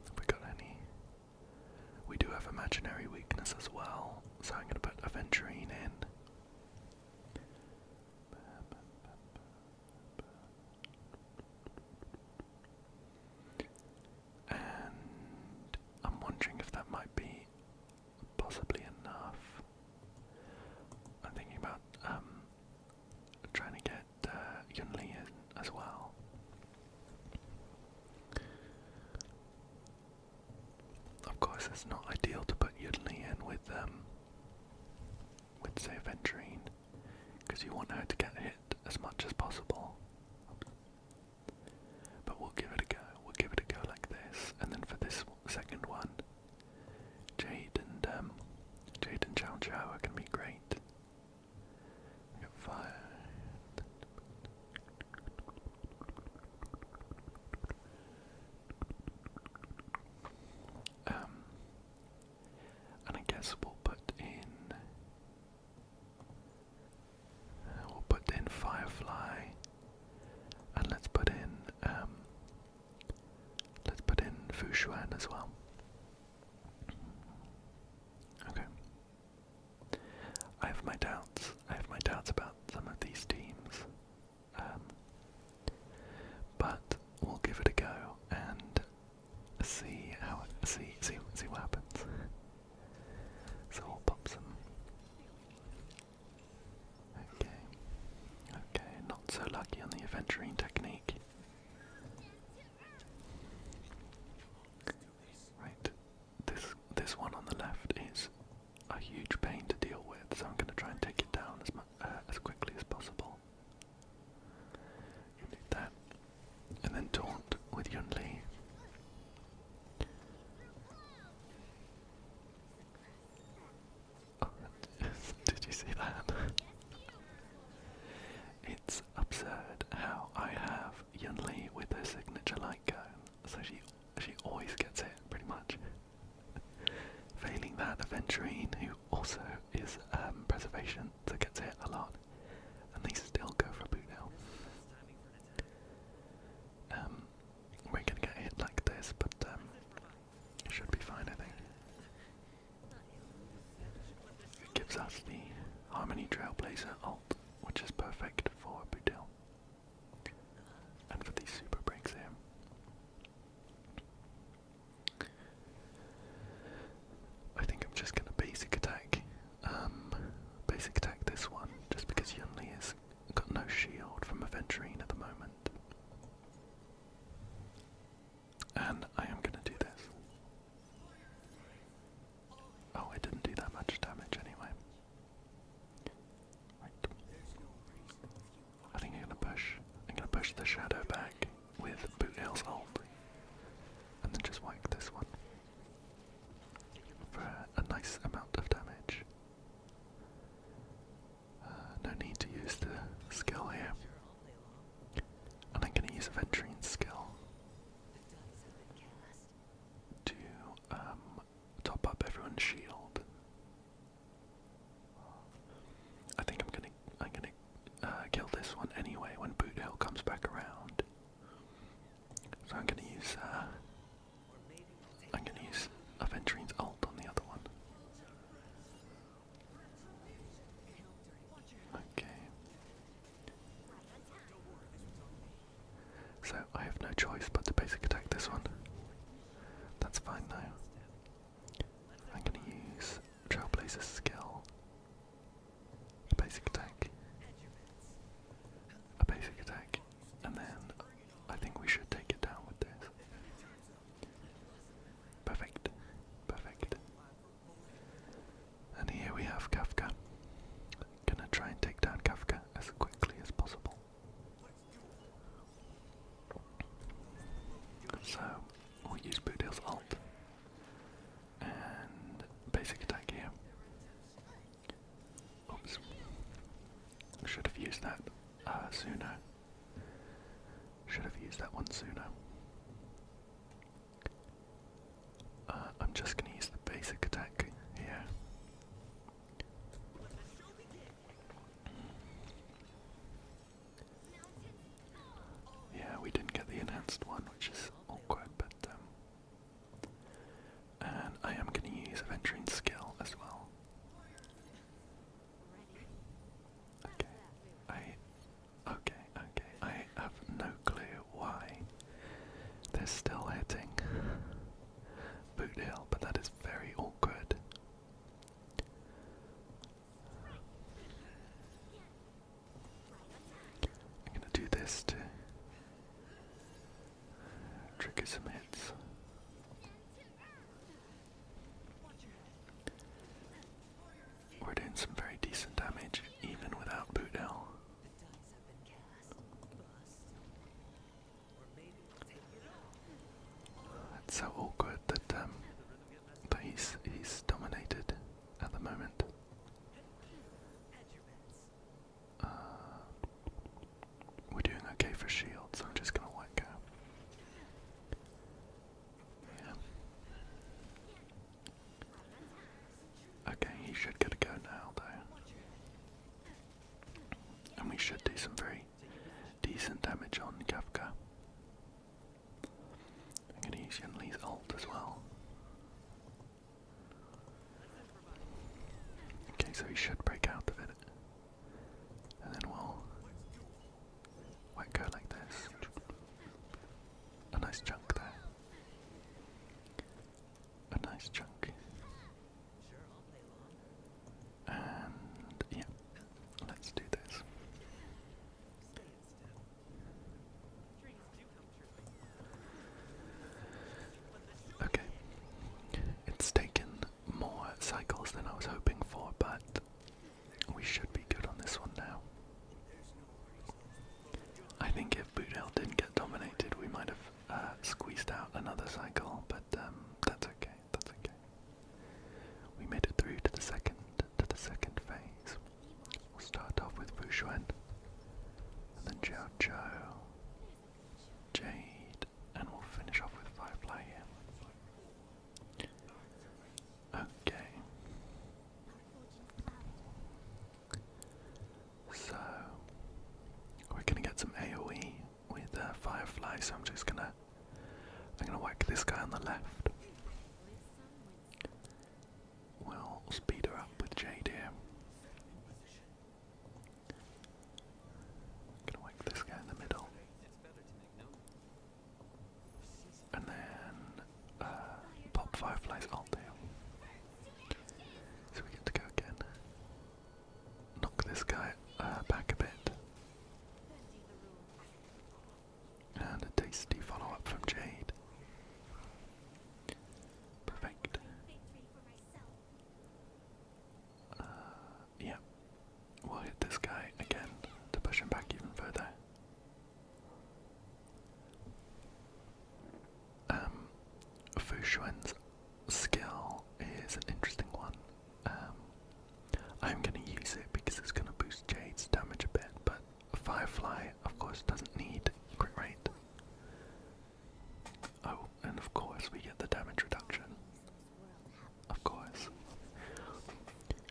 Have we got any? We do have imaginary weakness as well, so I'm going to put Aventurine in. And I'm wondering if that might be possibly enough. I'm thinking about trying to get Yunli in as well. Of course, it's not ideal to put Yunli in with say Aventurine, because you want her to get hit as much as possible. But we'll give it a go. We'll give it a go like this, and then for this second one, Jade and Chow Chow are gonna be great. We got fire. And I guess we'll put in Firefly, and let's put in Fushuan as well. Okay. I have my doubts. About some of these teams. But we'll give it a go and see what happens. So we'll pop some. Okay, not so lucky on the Aventurine technique. Aventurine, who also is preservation, that gets hit a lot, and they still go for a boot hill. We're gonna get hit like this, but it should be fine, I think. It gives us the Harmony Trailblazer ult, which is perfect for boot hill. And for these super breaks here. I think I'm just gonna basic attack. Basic attack this one, just because Yunli has got no shield from Aventurine at the moment. And I am gonna do this. Oh, I didn't do that much damage anyway. Right. I think I'm gonna push the shadow back with Boot Hill's ult. And then just whack this one. For a nice amount of damage. No need to use the skill here. And I'm gonna use Aventurine's skill to top up everyone's shield. I think I'm gonna kill this one anyway when Boot Hill comes back around. So I'm gonna use Aventurine's ult on the other one. Okay. So I have no choice but to basic attack this one. That's fine though. I'm gonna use Trailblazer's skill. A basic attack. A basic attack. And then I think we should take it down with this. Perfect. Perfect. And here we have Kafka. Gonna try and take down Kafka as quickly as possible. So, we'll use Boot Hill's ult. And basic attack here. Oops. Should have used that sooner. Should have used that one sooner. I'm just going to use the basic attack here. Yeah, we didn't get the enhanced one, which is awkward, but and I am going to use Aventurine's skill as well. Okay, I have no clue why they're still hitting Boot Hill, but that is very awkward. I'm gonna do this to trigger some hits. We're doing some very decent damage, even without Boot Hill. It's so awkward that he's dominated at the moment. We're doing okay for shield, so I'm just gonna whack out. Yeah. Okay, he should get a go now, though. And we should do some very decent damage on Kafka. I'm gonna use Yunli's ult as well. Okay, so he should break out of it. And then we'll whack her like this. A nice chunk there. A nice chunk. And yeah, let's do this. Okay. It's taken more cycles than I was hoping for, but Firefly's ult here. So we get to go again. Knock this guy back a bit. And a tasty follow-up from Jade. Perfect. Yeah. We'll hit this guy again to push him back even further. Fu Xuan's skill is an interesting one. I'm going to use it because it's going to boost Jade's damage a bit, but Firefly, of course, doesn't need crit rate. Oh, and of course we get the damage reduction. Of course.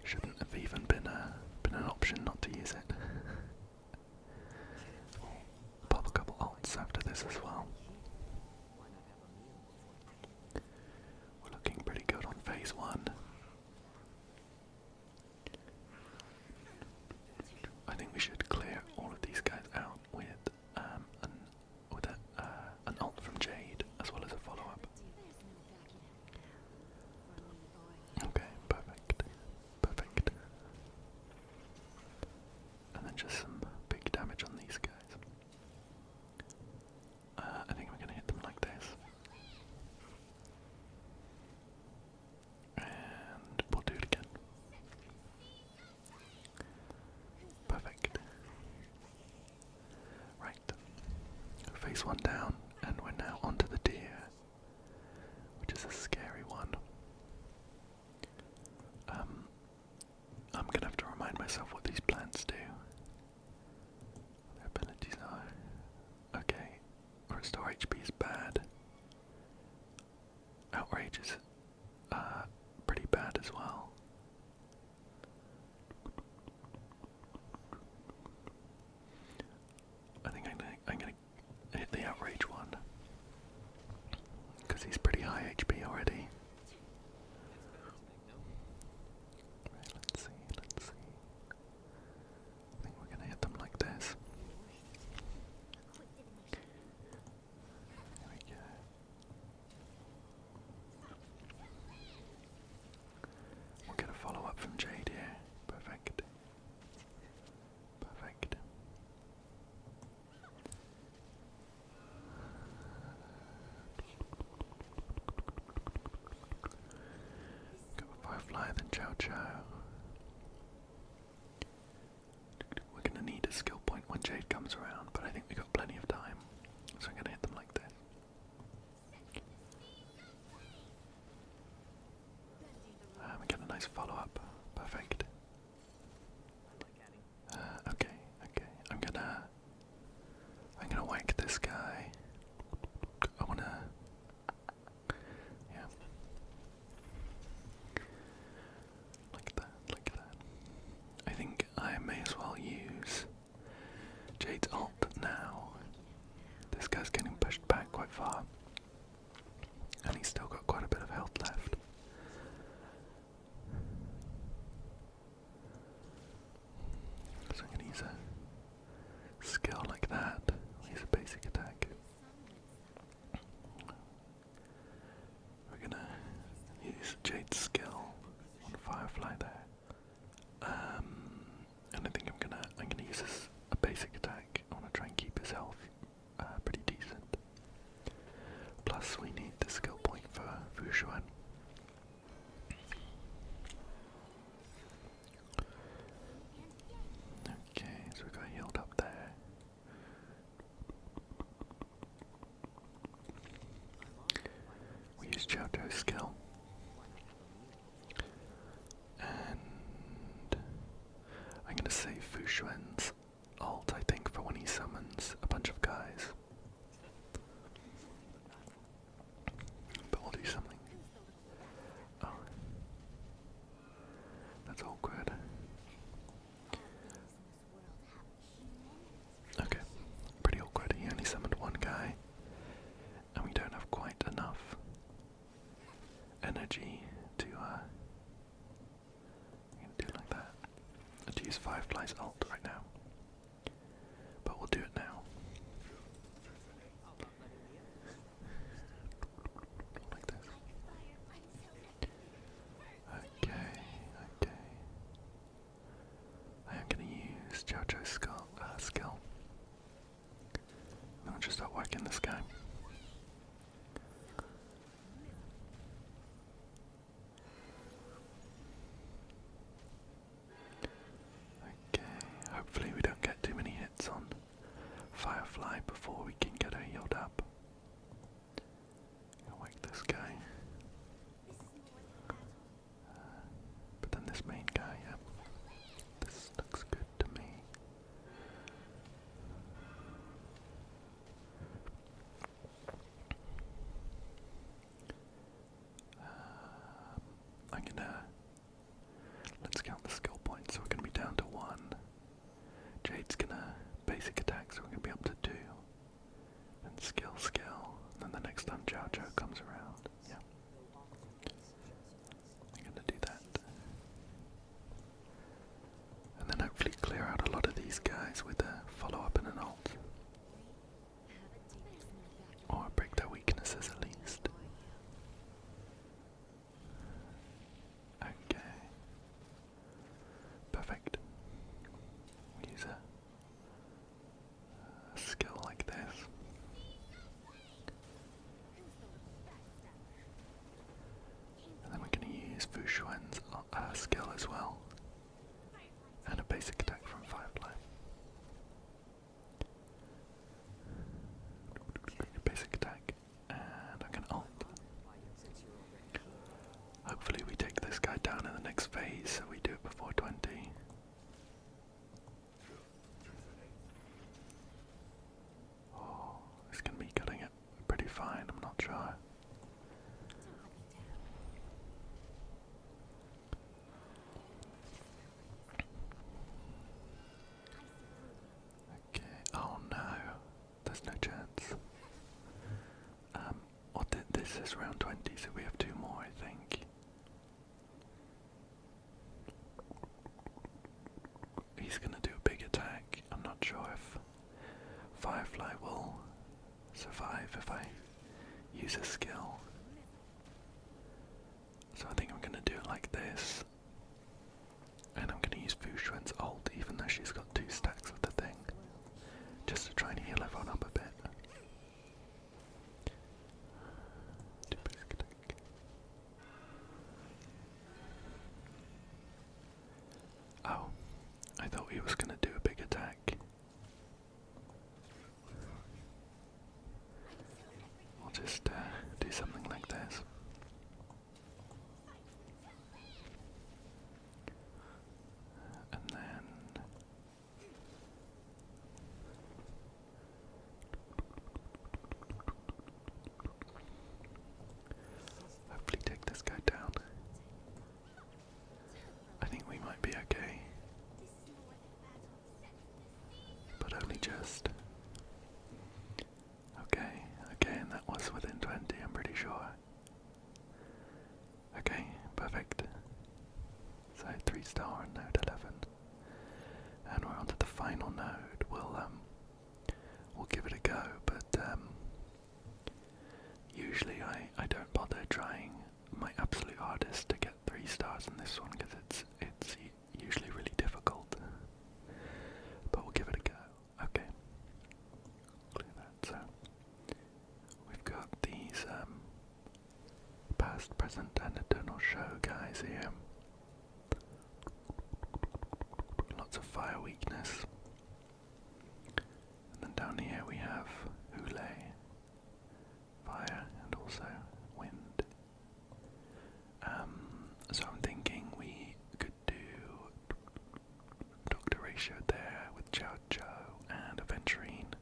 Shouldn't have even been an option not to use it. Pop a couple ults after this as well. We're looking pretty good on phase 1. I think we should clear all of these guys out with an ult from Jade as well as a follow-up. Okay, perfect. Perfect. And then just some big damage on these guys. I think we're going to hit them like this. And we'll do it again. Perfect. Right. Phase 1 down, and we're now onto the deer, which is a scary one. I'm gonna have to remind myself what these plants do. Their abilities are... Okay, restore HP is bad. Outrage is pretty bad as well. I think I'm gonna hit the outrage one because he's pretty high HP already. Right, let's see. I think we're gonna hit them like this. There we go. We'll get a follow-up from Jade here. Perfect. Perfect. Go Firefly, then Chow Chow. We're gonna need a skill point when Jade comes around, but I think we got plenty of time, so I'm gonna hit them like this. We get a nice follow-up. Perfect. Okay. I'm gonna whack this guy. I wanna... Yeah. Like that. I think I may as well use Jade's ult now. This guy's getting pushed back quite far. And he's still got quite a bit of health left. So I'm gonna use a skill like that. Use a basic attack. We're gonna use Jade's skill on Firefly there. And I think I'm gonna use a basic attack. I wanna try and keep his health pretty decent. Plus we need the skill point for Fu Xuan. Okay, so we got healed up there. We use Chowto's skill. And I'm gonna save Fu Xuan's ult, I think, for when he summons a bunch of guys. But we'll do something. Oh. That's awkward. Okay, pretty awkward. He only summoned one guy, and we don't have quite enough energy to do it like that. To use Firefly's ult right now. But we'll do it now. Like this. skill as well. And a basic attack from Firefly. Basic attack. And I can ult. Hopefully we take this guy down in the next phase, so we do it before 20. Oh, it's going to be cutting it pretty fine, I'm not sure. Okay, oh no, there's no chance. This is round 20, so we have 2 more, I think. He's gonna do a big attack. I'm not sure if Firefly will survive if I use a skill. So I think I'm gonna do it like this. And I'm gonna use Fu Xuan's ult, even though she's got 2 stacks of the thing. Just to try and heal everyone up a bit. Oh, I thought he was gonna do a big attack. I'll just do something like this. And then hopefully take this guy down. I think we might be okay. But only just. Okay, and that was within 20, I'm pretty sure. Okay, perfect. So 3-star on node 11. And we're on to the final node. We'll give it a go, but usually I don't bother trying my absolute hardest to get 3 stars in this one because it's usually really difficult. But we'll give it a go. Okay. Clear that. So we've got these past, present, and eternal show guys here. Lots of fire weakness. And then down here we have Hule, fire, and also wind. So I'm thinking we could do Dr. Ratio there with Chow Chow and Aventurine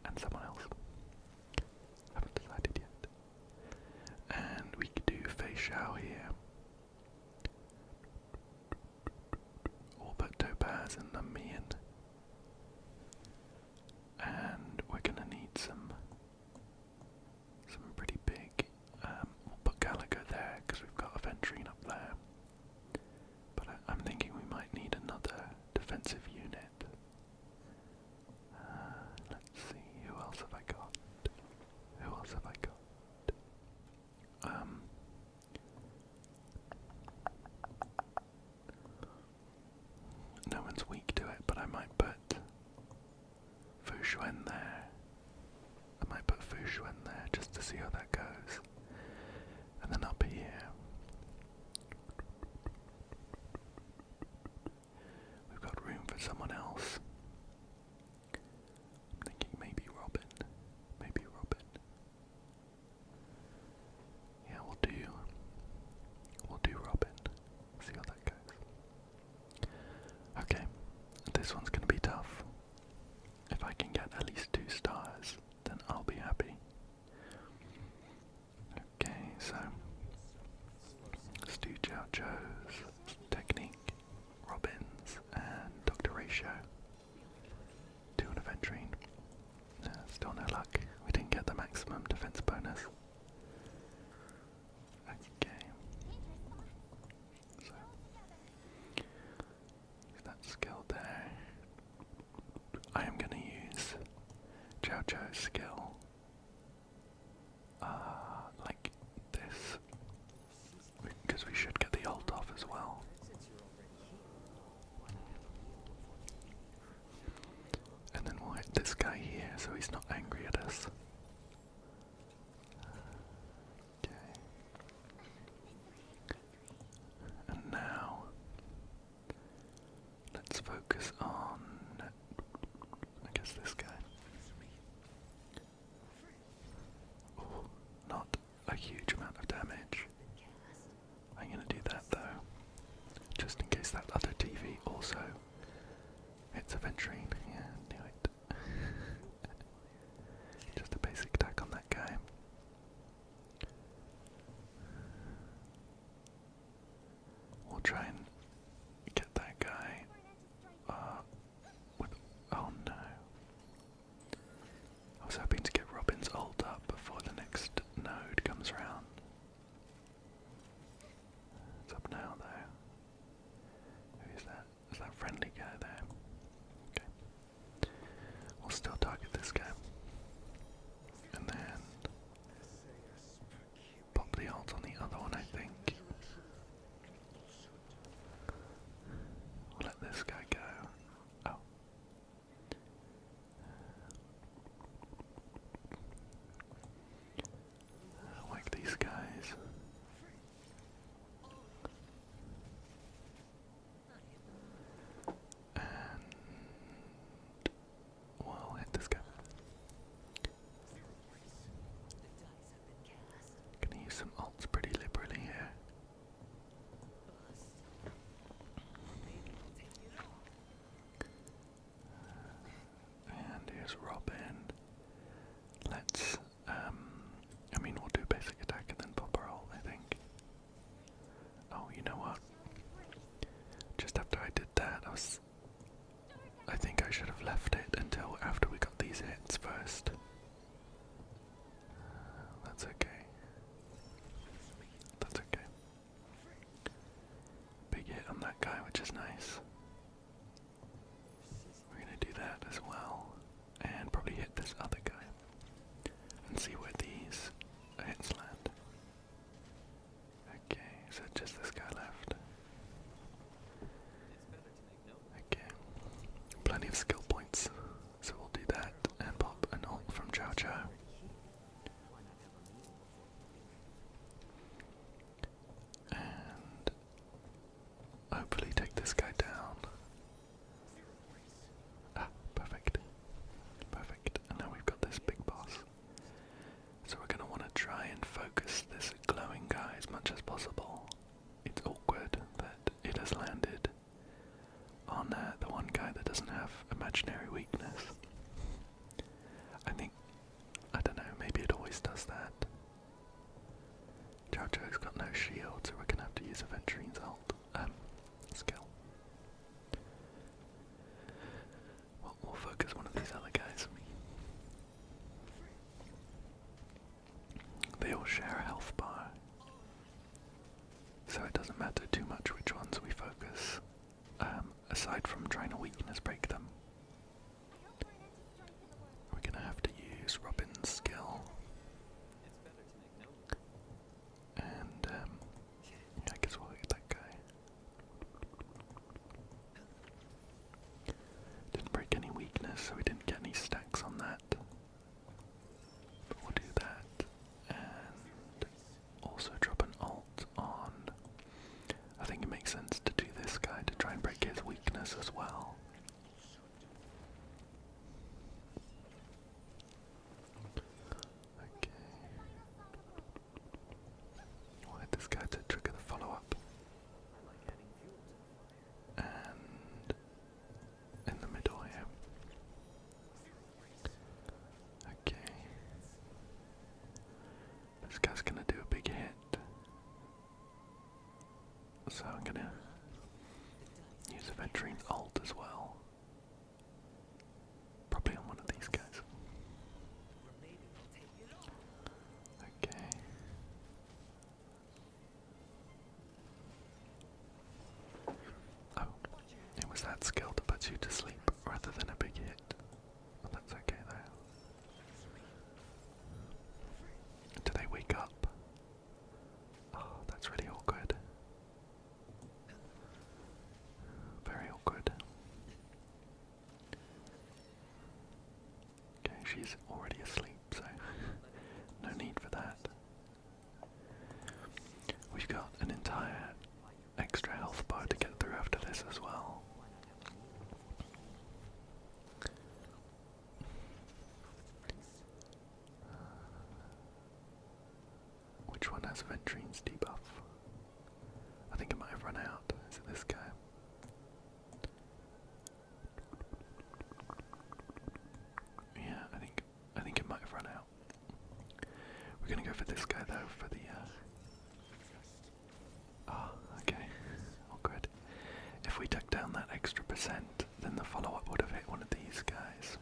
and someone else. Haven't decided yet. And we could do Fei Shao here. Or put Topaz and Namian. And we're gonna need some pretty big. We'll put Gallagher there because we've got Aventurine up there. But I'm thinking we might need another defensive unit. Let's see, who else have I got? Who else have I got? No one's weak to it, but I might put Fu Xuan there. I might put Fu Xuan there just to see how that goes. And then up here, we've got room for someone else. I'm thinking maybe Robin. Maybe Robin. Yeah, we'll do Robin. See how that goes. Okay, this one's gonna be tough. If I can get at least 2 stars, then I'll be happy. Okay, so let's do Chow Chow's technique, Robin's, and Dr. Ratio. 2 on Aventurine. Still no luck. We didn't get the maximum defense bonus. Okay. So use that skill there. I am gonna use Chow Chow's skill like this, because we should get the ult off as well. And then we'll hit this guy here so he's not angry at us. Okay. And that other TV also hits a ventrine. Yeah, knew it. Just a basic attack on that guy. We'll try and get that guy. With, oh no. I was hoping to get Robin's ult up before the next node comes around. It's up now though. Who is that? Is that friendly guy there? Okay. We'll still target this guy. And then pop the ult on the other one, I think. We'll let this guy go. Oh. Like these guys. And we'll hit this guy. Gonna use some ults pretty liberally here. And here's Robin. Let's, I mean, we'll do basic attack and then pop our ult, I think. Oh, you know what? Just after I did that, I think I should have left it until after we got these hits first. That's okay. That's okay. Big hit on that guy, which is nice. We're gonna do that as well. And probably hit this other guy. And see where these hits land. Okay, so just this guy left. Okay. Plenty of skill points. So we'll do that and pop an ult from Chow Chow. And hopefully take this guy down. Ah, perfect. Perfect. And now we've got this big boss. So we're going to want to try and focus this glowing guy as much as possible. It's awkward that it has landed on the one guy that doesn't have imaginary weakness. I don't know, maybe it always does that. Chow Chow's got no shield, so we're going to have to use a Ventrine's ult. Skill. Well, we'll focus one of these other guys. They all share a health bar, so it doesn't matter too much which ones we focus, aside from trying to weakness break them. We're gonna have to use Robin's skill, and yeah, I guess we'll hit that guy. Didn't break any weakness, so we didn't get any stacks on that. But we'll do that, and also drop an ult on. I think it makes sense to do this guy to try and break his weakness as well. Okay. We'll hit this guy to trigger the follow-up. And in the middle here. Okay. This guy's gonna do a big hit. So I'm gonna use a Ventrine's ult as well. Probably on one of these guys. Okay. Oh, it was that skill that puts you to sleep rather than a big hit. Well, that's okay though. Do they wake up? Oh, that's really awkward. Very awkward. Okay, she's already asleep, so no need for that. We've got an entire extra health bar to get through after this as well. Which one has Ventrine's debuff? I think it might have run out. Is it this guy? then the follow-up would have hit one of these guys.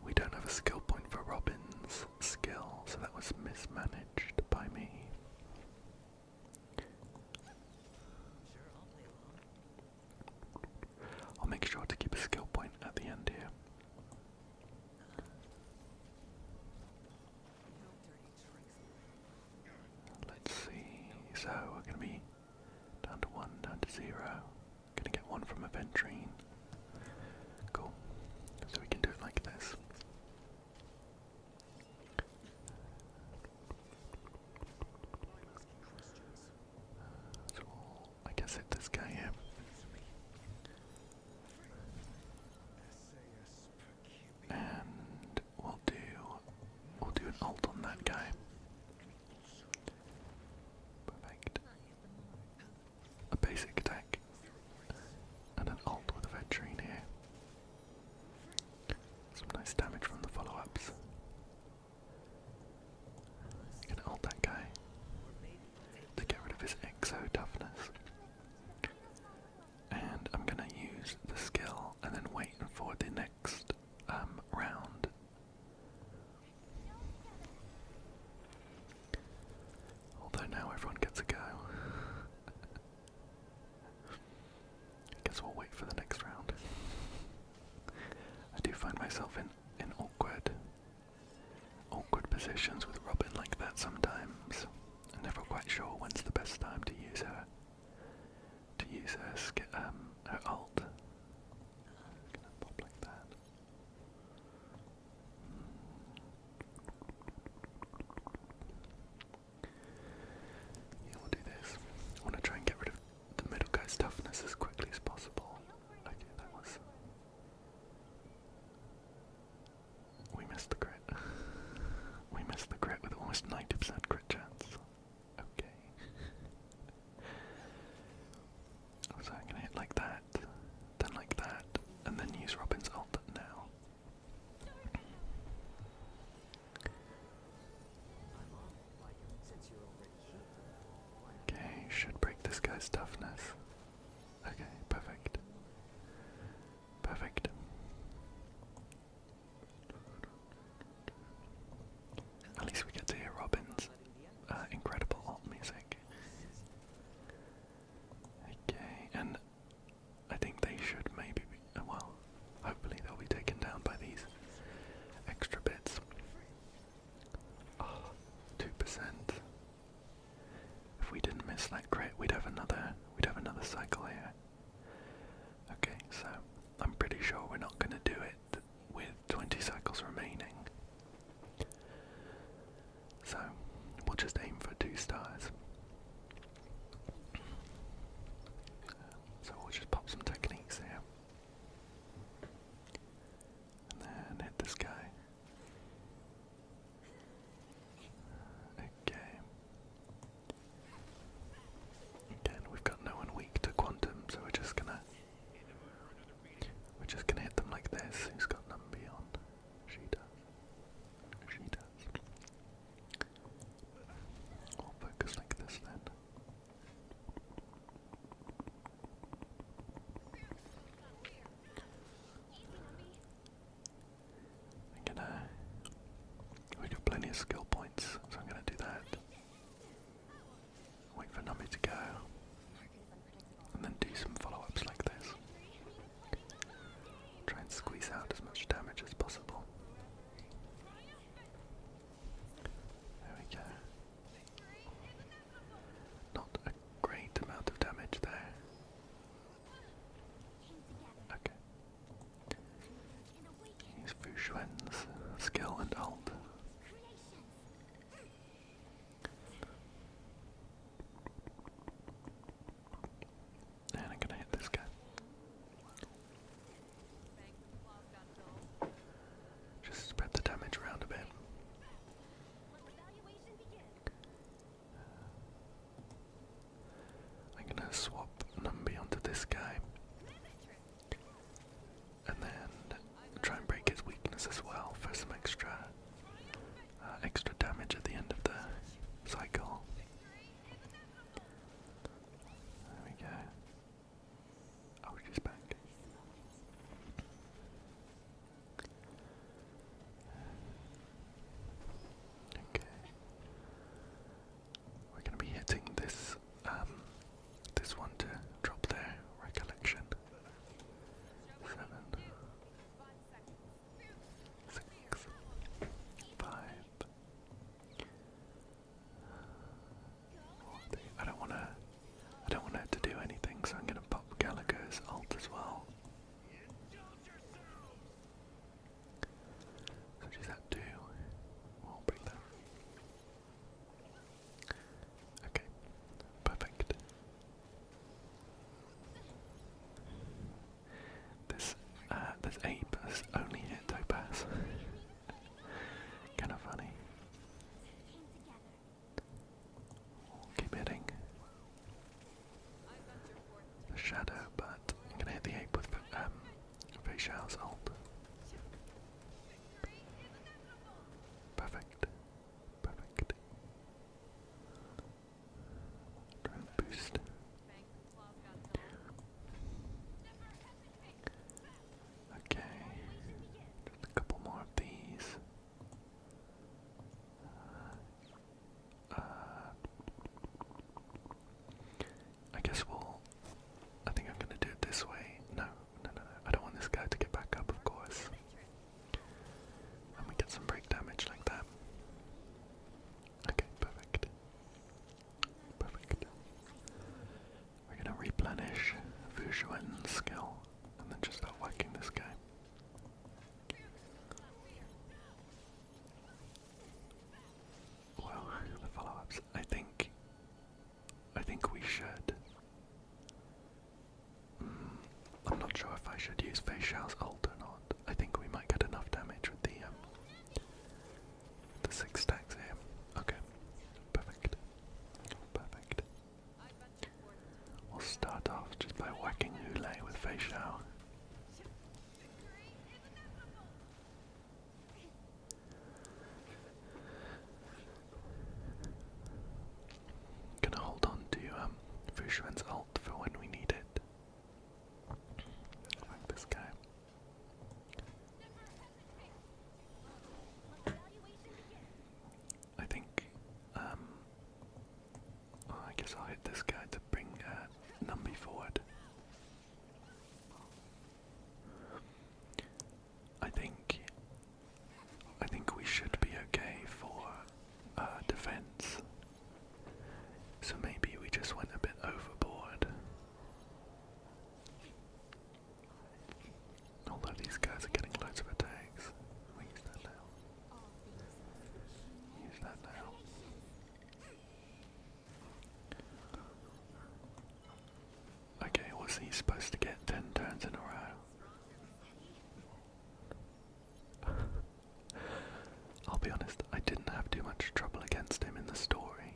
We don't have a skill point for Robin's skill, so that was mismanaged by me. I'll make sure to keep a skill point at the end here. Let's see, so we're going to be down to 1, down to 0. Going to get 1 from a Ventrine. Cool. So we can do it like this. So I guess hit this guy here. And we'll do an ult on that guy. Perfect. A basic attack and an ult with a Ventrine here. Some nice damage from the follow-ups. Gonna ult that guy to get rid of his exo toughness. And I'm gonna use the skill and then wait for the next round. Although now everyone gets a go. I guess we'll wait for the next round. I do find myself in awkward positions with Robin like that sometimes. I'm never quite sure when's the best time to use her her ult. Gonna pop like that. Yeah, we'll do this. I want to try and get rid of the middle guy's toughness as quickly as possible. Okay, that was... We missed the crit. We missed the crit with almost 90% crit chance. Okay. So I'm gonna hit like that, then like that, and then use Robin's ult now. Okay, should break this guy's toughness. Okay, perfect. Perfect. At least we get to hear Robin's incredible ult music. Okay, and I think they should maybe be, well, hopefully they'll be taken down by these extra bits. Oh, 2%. If we didn't miss that crit, we'd have another cycle here. Okay, so I'm pretty sure we're not going to do it with 20 cycles remaining. So we'll just aim for 2 stars. So we'll just pop some techniques here. And then hit this guy. Okay. Again, Fushuan's ult for when we need it. Like this guy. I think, well, I guess I'll hit this guy to bring Numby forward. I think we should be okay for defense. So maybe we just went a bit overboard. Although these guys are getting loads of attacks. We use that now. Use that now. Okay, was he supposed to get 10 turns in a row? I'll be honest, I didn't have too much trouble against him in the story,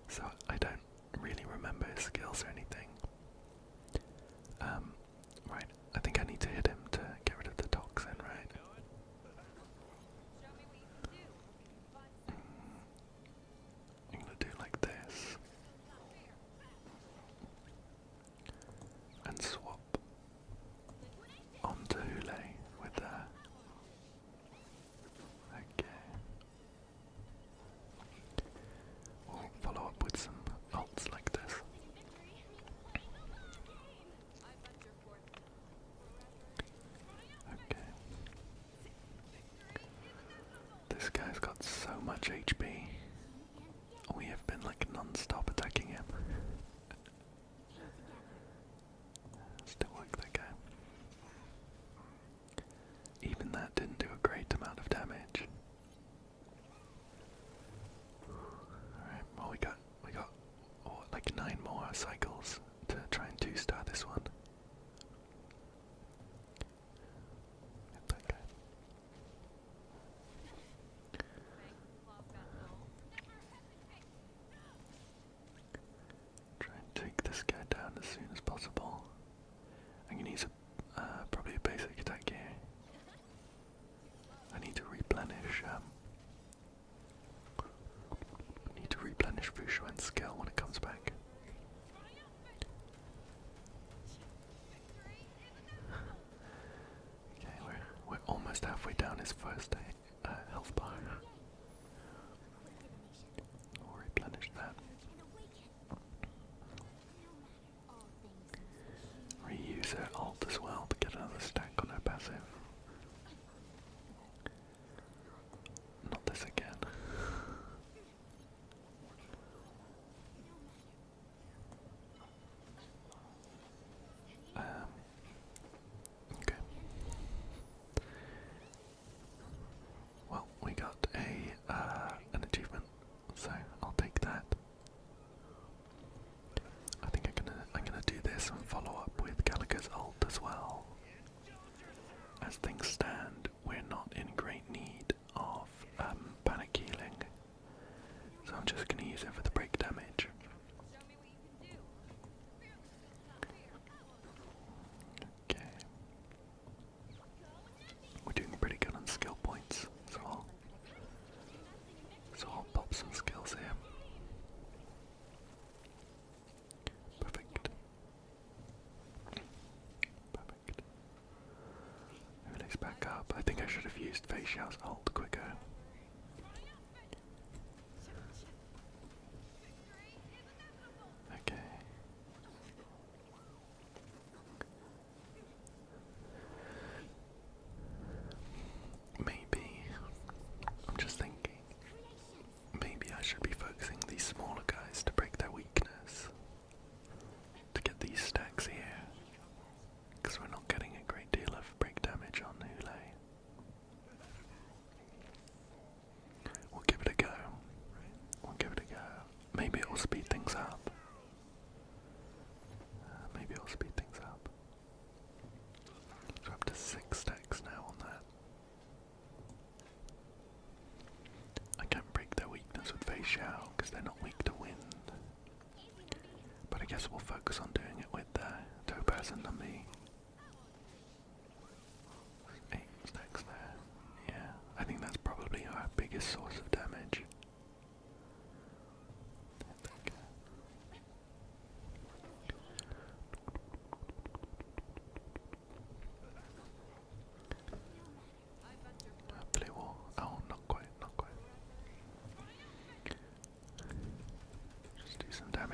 so I don't really remember his skills or anything. Right, I think I need to hit him to get rid of the toxin, right? I'm gonna do like this. And swap onto Hule with okay. We'll follow up with some ults like this. Okay. This guy's got so much HP. We have been like non-stop attacking him. Still work that guy. Even that didn't do a great amount of damage. Alright, well we got like 9 more cycles to try and 2-star this one. Hit that guy. Try and take this guy down as soon as possible. I'm gonna use probably a basic attack here. I need to replenish Fushuan's skill when it comes back. Okay, we're almost halfway down his first health bar. We'll replenish that. Reuse her ult as well to get another stack on her passive. Not this again. Okay. Well, we got an achievement, so I'll take that. I think I'm gonna do this and follow up with Gallagher's ult as well. As things stand, we're not in great need of panic healing, so I'm just gonna use it for the break damage. Okay. We're doing pretty good on skill points, so I'll pop some skills here. Perfect. Perfect. Hule's back up. I think I should have used Fei Xiao's ult quicker. Okay. Maybe, I'm just thinking, maybe I should be focusing these smaller guys to break their weakness. To get these stacks here. Because we're not getting a great deal of break damage on Hule. We'll give it a go. We'll give it a go. Maybe it will speed things up. Maybe it will speed things up. So we're up to 6 stacks now on that. I can't break their weakness with Fei Xiao because they're not weak to wind. But I guess we'll focus on doing it with Topaz and Numby. 8 stacks there. Yeah, I think that's probably our biggest source of damage.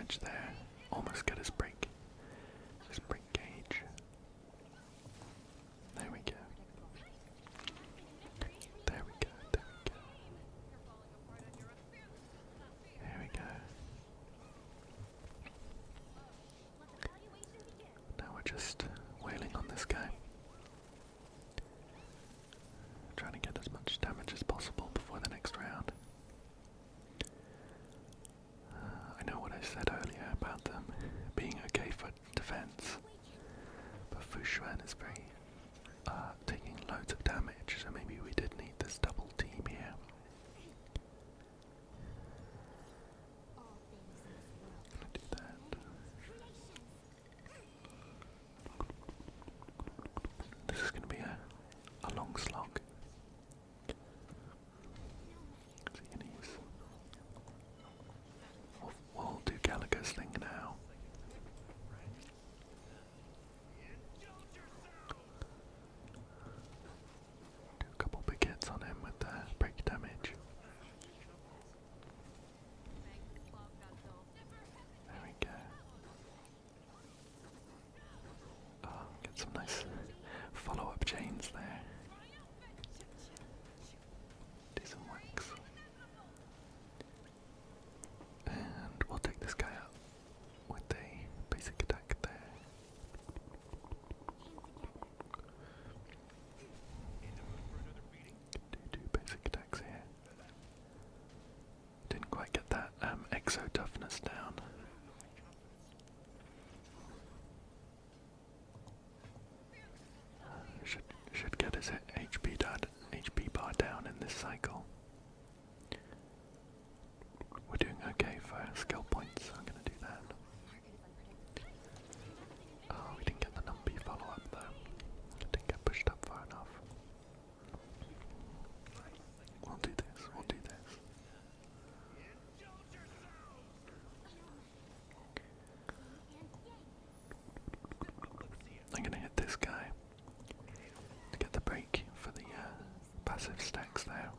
damage there. Almost get his break gauge. There we go. There we go. There we go. There we go. Now we're just wailing on this guy. Trying to get as much damage as possible before the next round. I know what I said earlier about them being okay for defense, but Fu Xuan is very taking loads of damage, so maybe we did need this double team here. Do that. This is going to be a long slog. We'll do Gallagher's thing now. Do a couple big hits on him with the break damage. There we go. Oh, get some nice follow-up chains there. Do some wax. And we'll take this guy out with a basic attack there. Do two basic attacks here. Didn't quite get that exo toughness down. Should get his HP bar down in this cycle. We're doing okay for skill points, I'm gonna do that. Oh, we didn't get the numpy follow-up though. Didn't get pushed up far enough. We'll do this, we'll do this. I'm gonna hit this guy to get the break for the passive stacks there.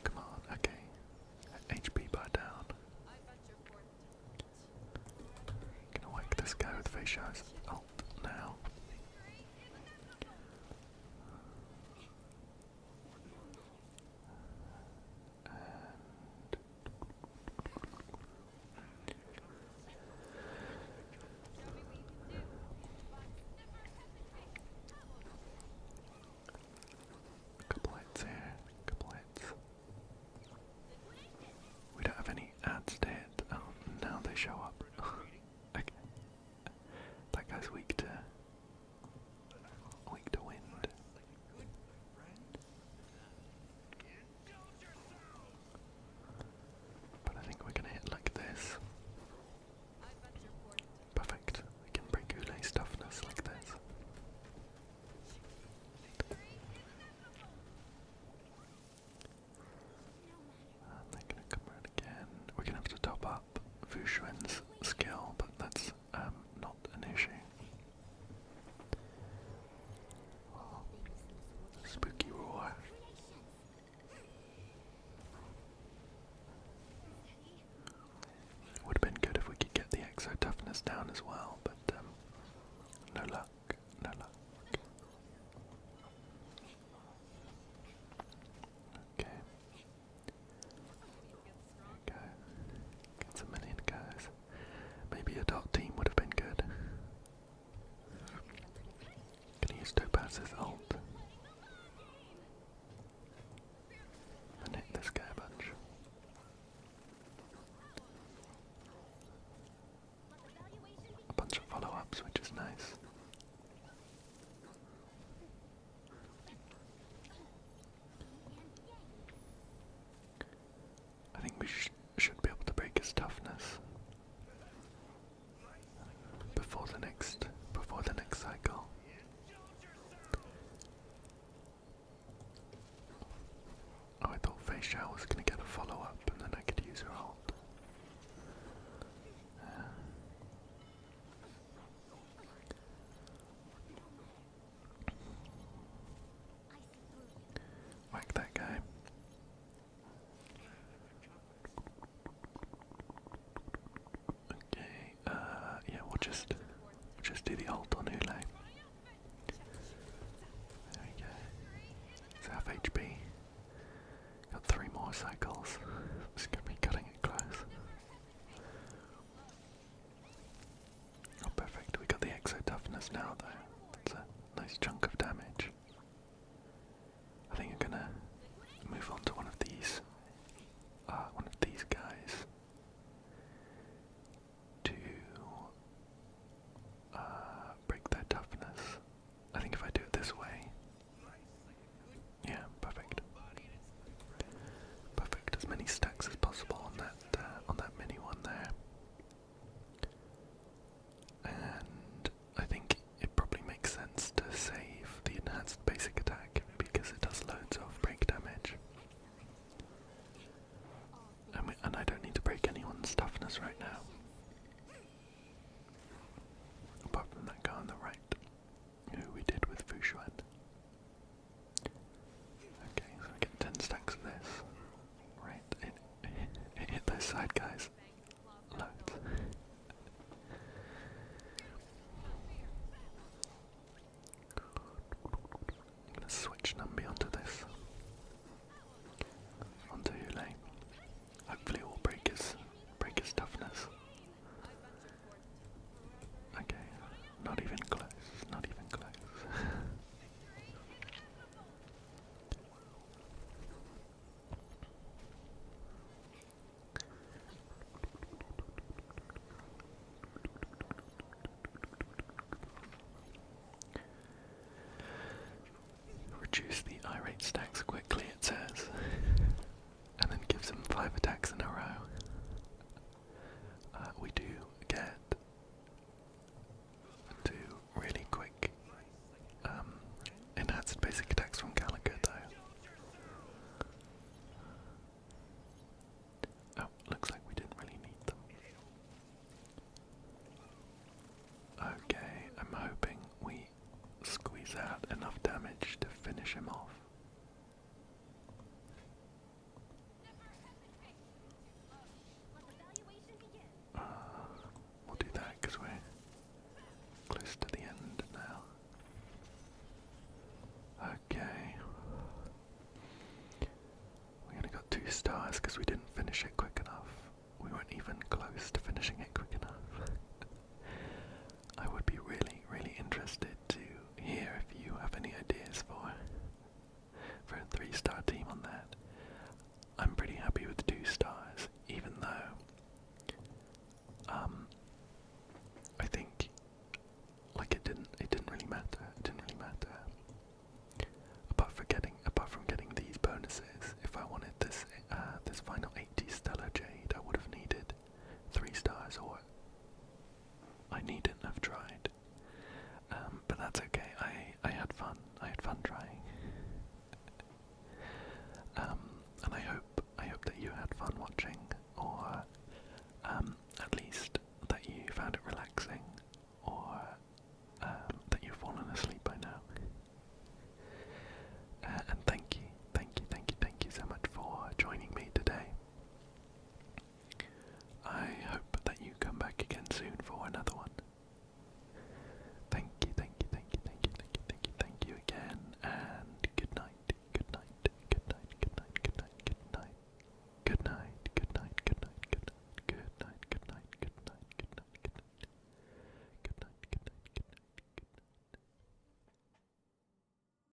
Come on, okay. HP bar down. Gonna whack this guy with Feisha's ult now. Couple hits here, couple hits. We don't have any ads to hit. Oh, now they show up. Okay. That guy's weak to wind. But I think we're gonna hit like this. Perfect. We can break Ule's toughness like this. And they're gonna come around again. We're gonna have to top up Fu Xuan's skill, but that's not an issue. Oh, spooky roar. Would have been good if we could get the exo toughness down as well, but no luck, no luck. Okay. There we go. Get some million guys. Maybe a dot team would have been good. Can use Topaz's ult. And hit this guy a bunch. A bunch of follow-ups, which is nice. I think we should be able to break his toughness before the next cycle. Oh, I thought Fei Xiao was going to get a follow-up and then I could use her ult. Whack that guy. nice chunk of damage. I think I'm gonna move on to one of these guys to break their toughness. I think if I do it this way, yeah, perfect. Perfect. As many stacks as possible on that mini one there. And I think it probably makes sense to save the enhanced basic attack because it does loads of break damage. And I don't need to break anyone's toughness right now. Apart from that guy on the right, who we did with Fushuan. Okay, so I get 10 stacks of this. Right, it hit those side guys. Loads. I'm gonna switch numbers.